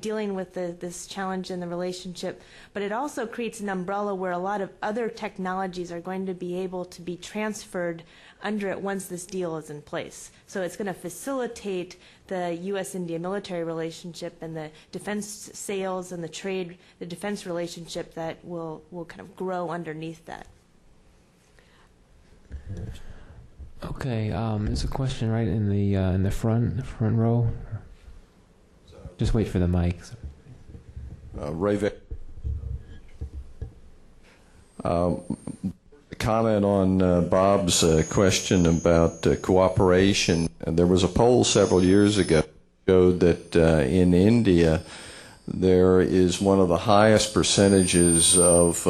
dealing with this challenge in the relationship. But it also creates an umbrella where a lot of other technologies are going to be able to be transferred under it once this deal is in place. So it's going to facilitate the U.S.-India military relationship and the defense sales and the defense relationship that will kind of grow underneath that. Okay, there's a question right in the front row. Just wait for the mic. Comment on Bob's question about cooperation. There was a poll several years ago that showed that in India there is one of the highest percentages of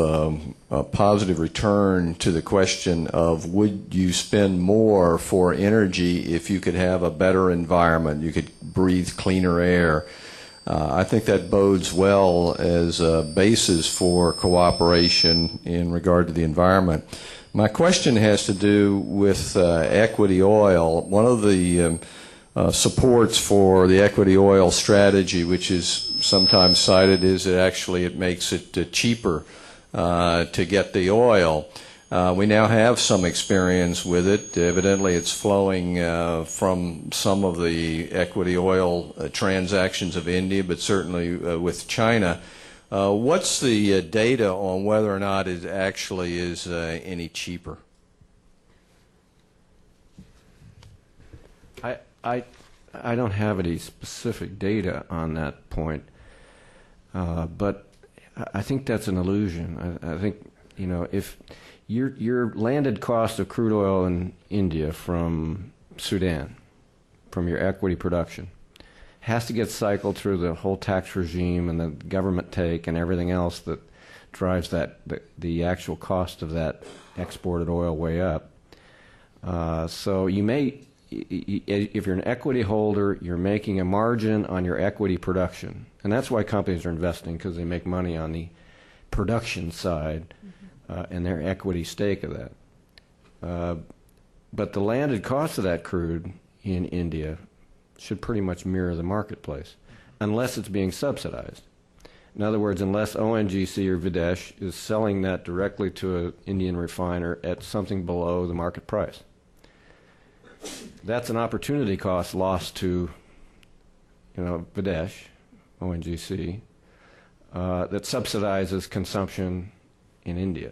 a positive return to the question of, would you spend more for energy if you could have a better environment, you could breathe cleaner air. I think that bodes well as a basis for cooperation in regard to the environment. My question has to do with equity oil. One of the supports for the equity oil strategy, which is sometimes cited, is that actually it makes it cheaper to get the oil. We now have some experience with it. Evidently it's flowing from some of the equity oil transactions of India, but certainly with China. What's the data on whether or not it actually is any cheaper? I don't have any specific data on that point, but I think that's an illusion. I think, if your landed cost of crude oil in India from Sudan, from your equity production, has to get cycled through the whole tax regime and the government take and everything else that drives the actual cost of that exported oil way up. So you may, if you're an equity holder, you're making a margin on your equity production. And that's why companies are investing, because they make money on the production side and their equity stake of that. But the landed cost of that crude in India should pretty much mirror the marketplace, unless it's being subsidized. In other words, unless ONGC or Videsh is selling that directly to an Indian refiner at something below the market price. That's an opportunity cost lost to, Videsh, ONGC, that subsidizes consumption in India.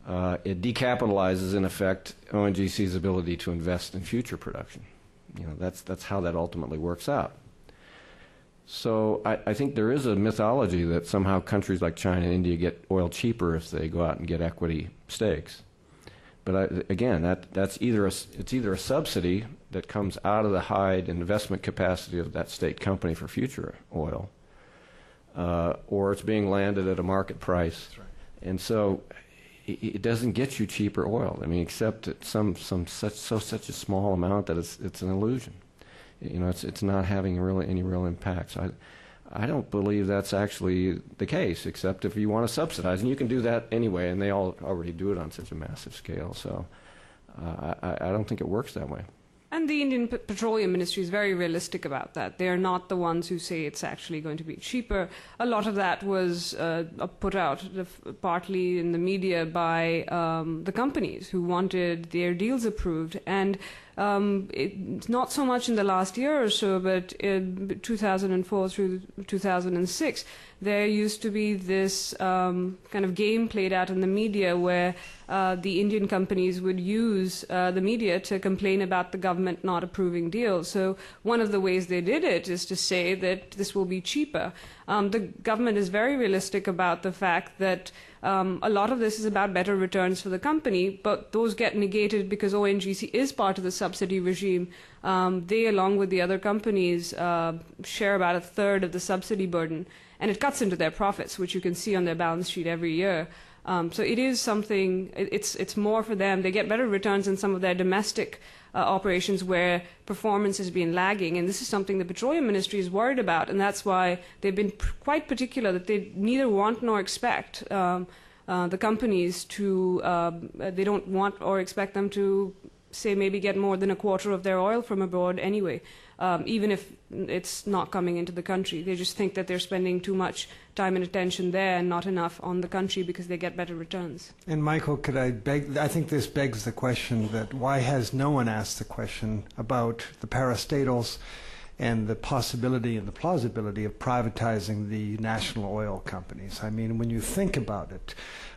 It decapitalizes, in effect, ONGC's ability to invest in future production. That's how that ultimately works out. So I think there is a mythology that somehow countries like China and India get oil cheaper if they go out and get equity stakes. But again, it's either a subsidy that comes out of the high investment capacity of that state company for future oil, or it's being landed at a market price. That's right. And so it doesn't get you cheaper oil. I mean, except at such a small amount that it's an illusion. It's not having any real impact. So I don't believe that's actually the case, except if you want to subsidize, and you can do that anyway, and they all already do it on such a massive scale. So I don't think it works that way. And the Indian Petroleum Ministry is very realistic about that. They are not the ones who say it's actually going to be cheaper. A lot of that was put out partly in the media by the companies who wanted their deals approved. And not so much in the last year or so, but in 2004 through 2006, there used to be this kind of game played out in the media where the Indian companies would use the media to complain about the government not approving deals. So one of the ways they did it is to say that this will be cheaper. The government is very realistic about the fact that a lot of this is about better returns for the company, but those get negated because ONGC is part of the subsidy regime. They, along with the other companies, share about a third of the subsidy burden, and it cuts into their profits, which you can see on their balance sheet every year. So it is something, it's more for them. They get better returns in some of their domestic operations where performance has been lagging, and this is something the Petroleum Ministry is worried about, and that's why they've been quite particular that they neither want nor expect the companies to, they don't want or expect them to, say, maybe get more than a quarter of their oil from abroad anyway, even if it's not coming into the country. They just think that they're spending too much time and attention there and not enough on the country because they get better returns. And Michael, could I beg, I think this begs the question that why has no one asked the question about the parastatals and the possibility and the plausibility of privatizing the national oil companies? I mean, when you think about it,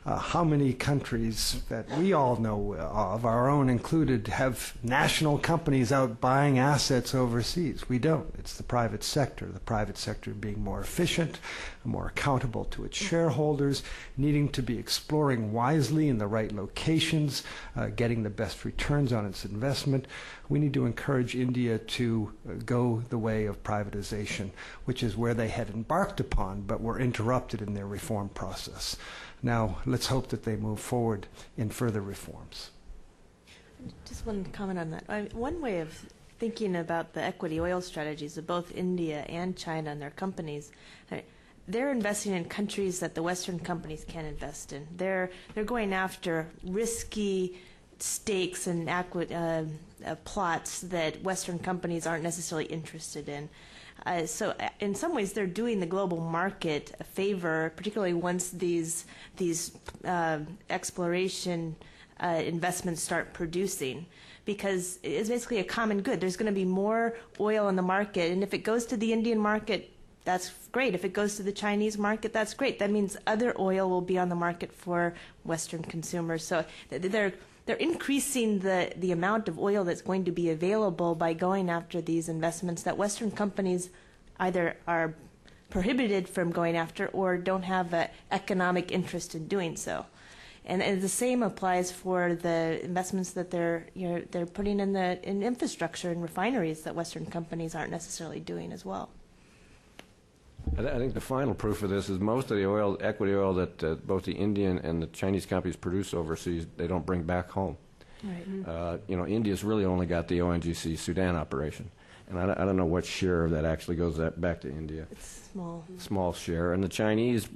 how many countries that we all know of, our own included, have national companies out buying assets overseas? We don't. It's the private sector being more efficient, more accountable to its shareholders, needing to be exploring wisely in the right locations, getting the best returns on its investment. We need to encourage India to go the way of privatization, which is where they had embarked upon, but were interrupted in their reform process. Now, let's hope that they move forward in further reforms. Just one comment on that. One way of thinking about the equity oil strategies of both India and China and their companies, they're investing in countries that the Western companies can't invest in. They're going after risky stakes and plots that Western companies aren't necessarily interested in. So in some ways, they're doing the global market a favor, particularly once these exploration investments start producing, because it's basically a common good. There's going to be more oil on the market, and if it goes to the Indian market, that's great. If it goes to the Chinese market, that's great. That means other oil will be on the market for Western consumers. So they're increasing the amount of oil that's going to be available by going after these investments that Western companies either are prohibited from going after or don't have an economic interest in doing so. And the same applies for the investments that they're putting in infrastructure and refineries that Western companies aren't necessarily doing as well. I think the final proof of this is most of the oil, equity oil that both the Indian and the Chinese companies produce overseas, they don't bring back home. Right. India's really only got the ONGC Sudan operation, and I don't know what share of that actually goes back to India. It's small. Small share. And the Chinese,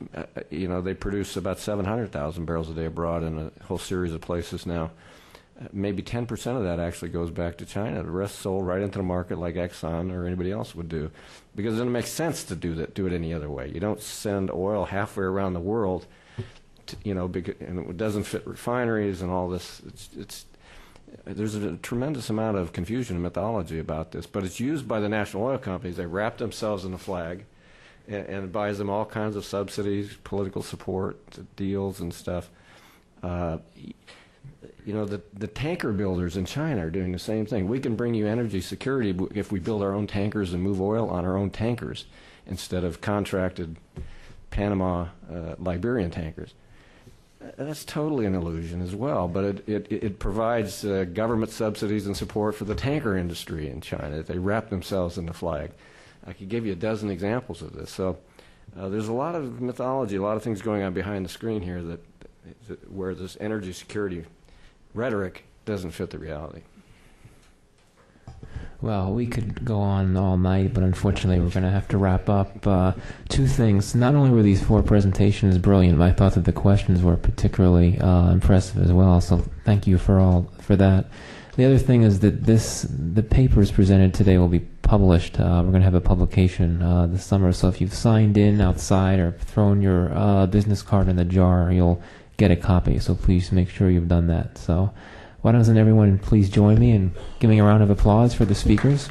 they produce about 700,000 barrels a day abroad in a whole series of places now. Maybe 10% of that actually goes back to China. The rest sold right into the market like Exxon or anybody else would do, because it doesn't make sense to do it any other way. You don't send oil halfway around the world, and it doesn't fit refineries and all this. There's a tremendous amount of confusion and mythology about this, but it's used by the national oil companies. They wrap themselves in a flag, and it buys them all kinds of subsidies, political support, deals, and stuff. The tanker builders in China are doing the same thing. We can bring you energy security if we build our own tankers and move oil on our own tankers instead of contracted Panama, Liberian tankers. That's totally an illusion as well, but it provides government subsidies and support for the tanker industry in China. They wrap themselves in the flag. I could give you a dozen examples of this. So there's a lot of mythology, a lot of things going on behind the screen here where this energy security rhetoric doesn't fit the reality. Well, we could go on all night, but unfortunately we're going to have to wrap up. Two things. Not only were these four presentations brilliant, but I thought that the questions were particularly impressive as well, so thank you for that. The other thing is that the papers presented today will be published. We're going to have a publication this summer, so if you've signed in outside or thrown your business card in the jar, you'll get a copy, so please make sure you've done that. So Why doesn't everyone please join me in giving a round of applause for the speakers?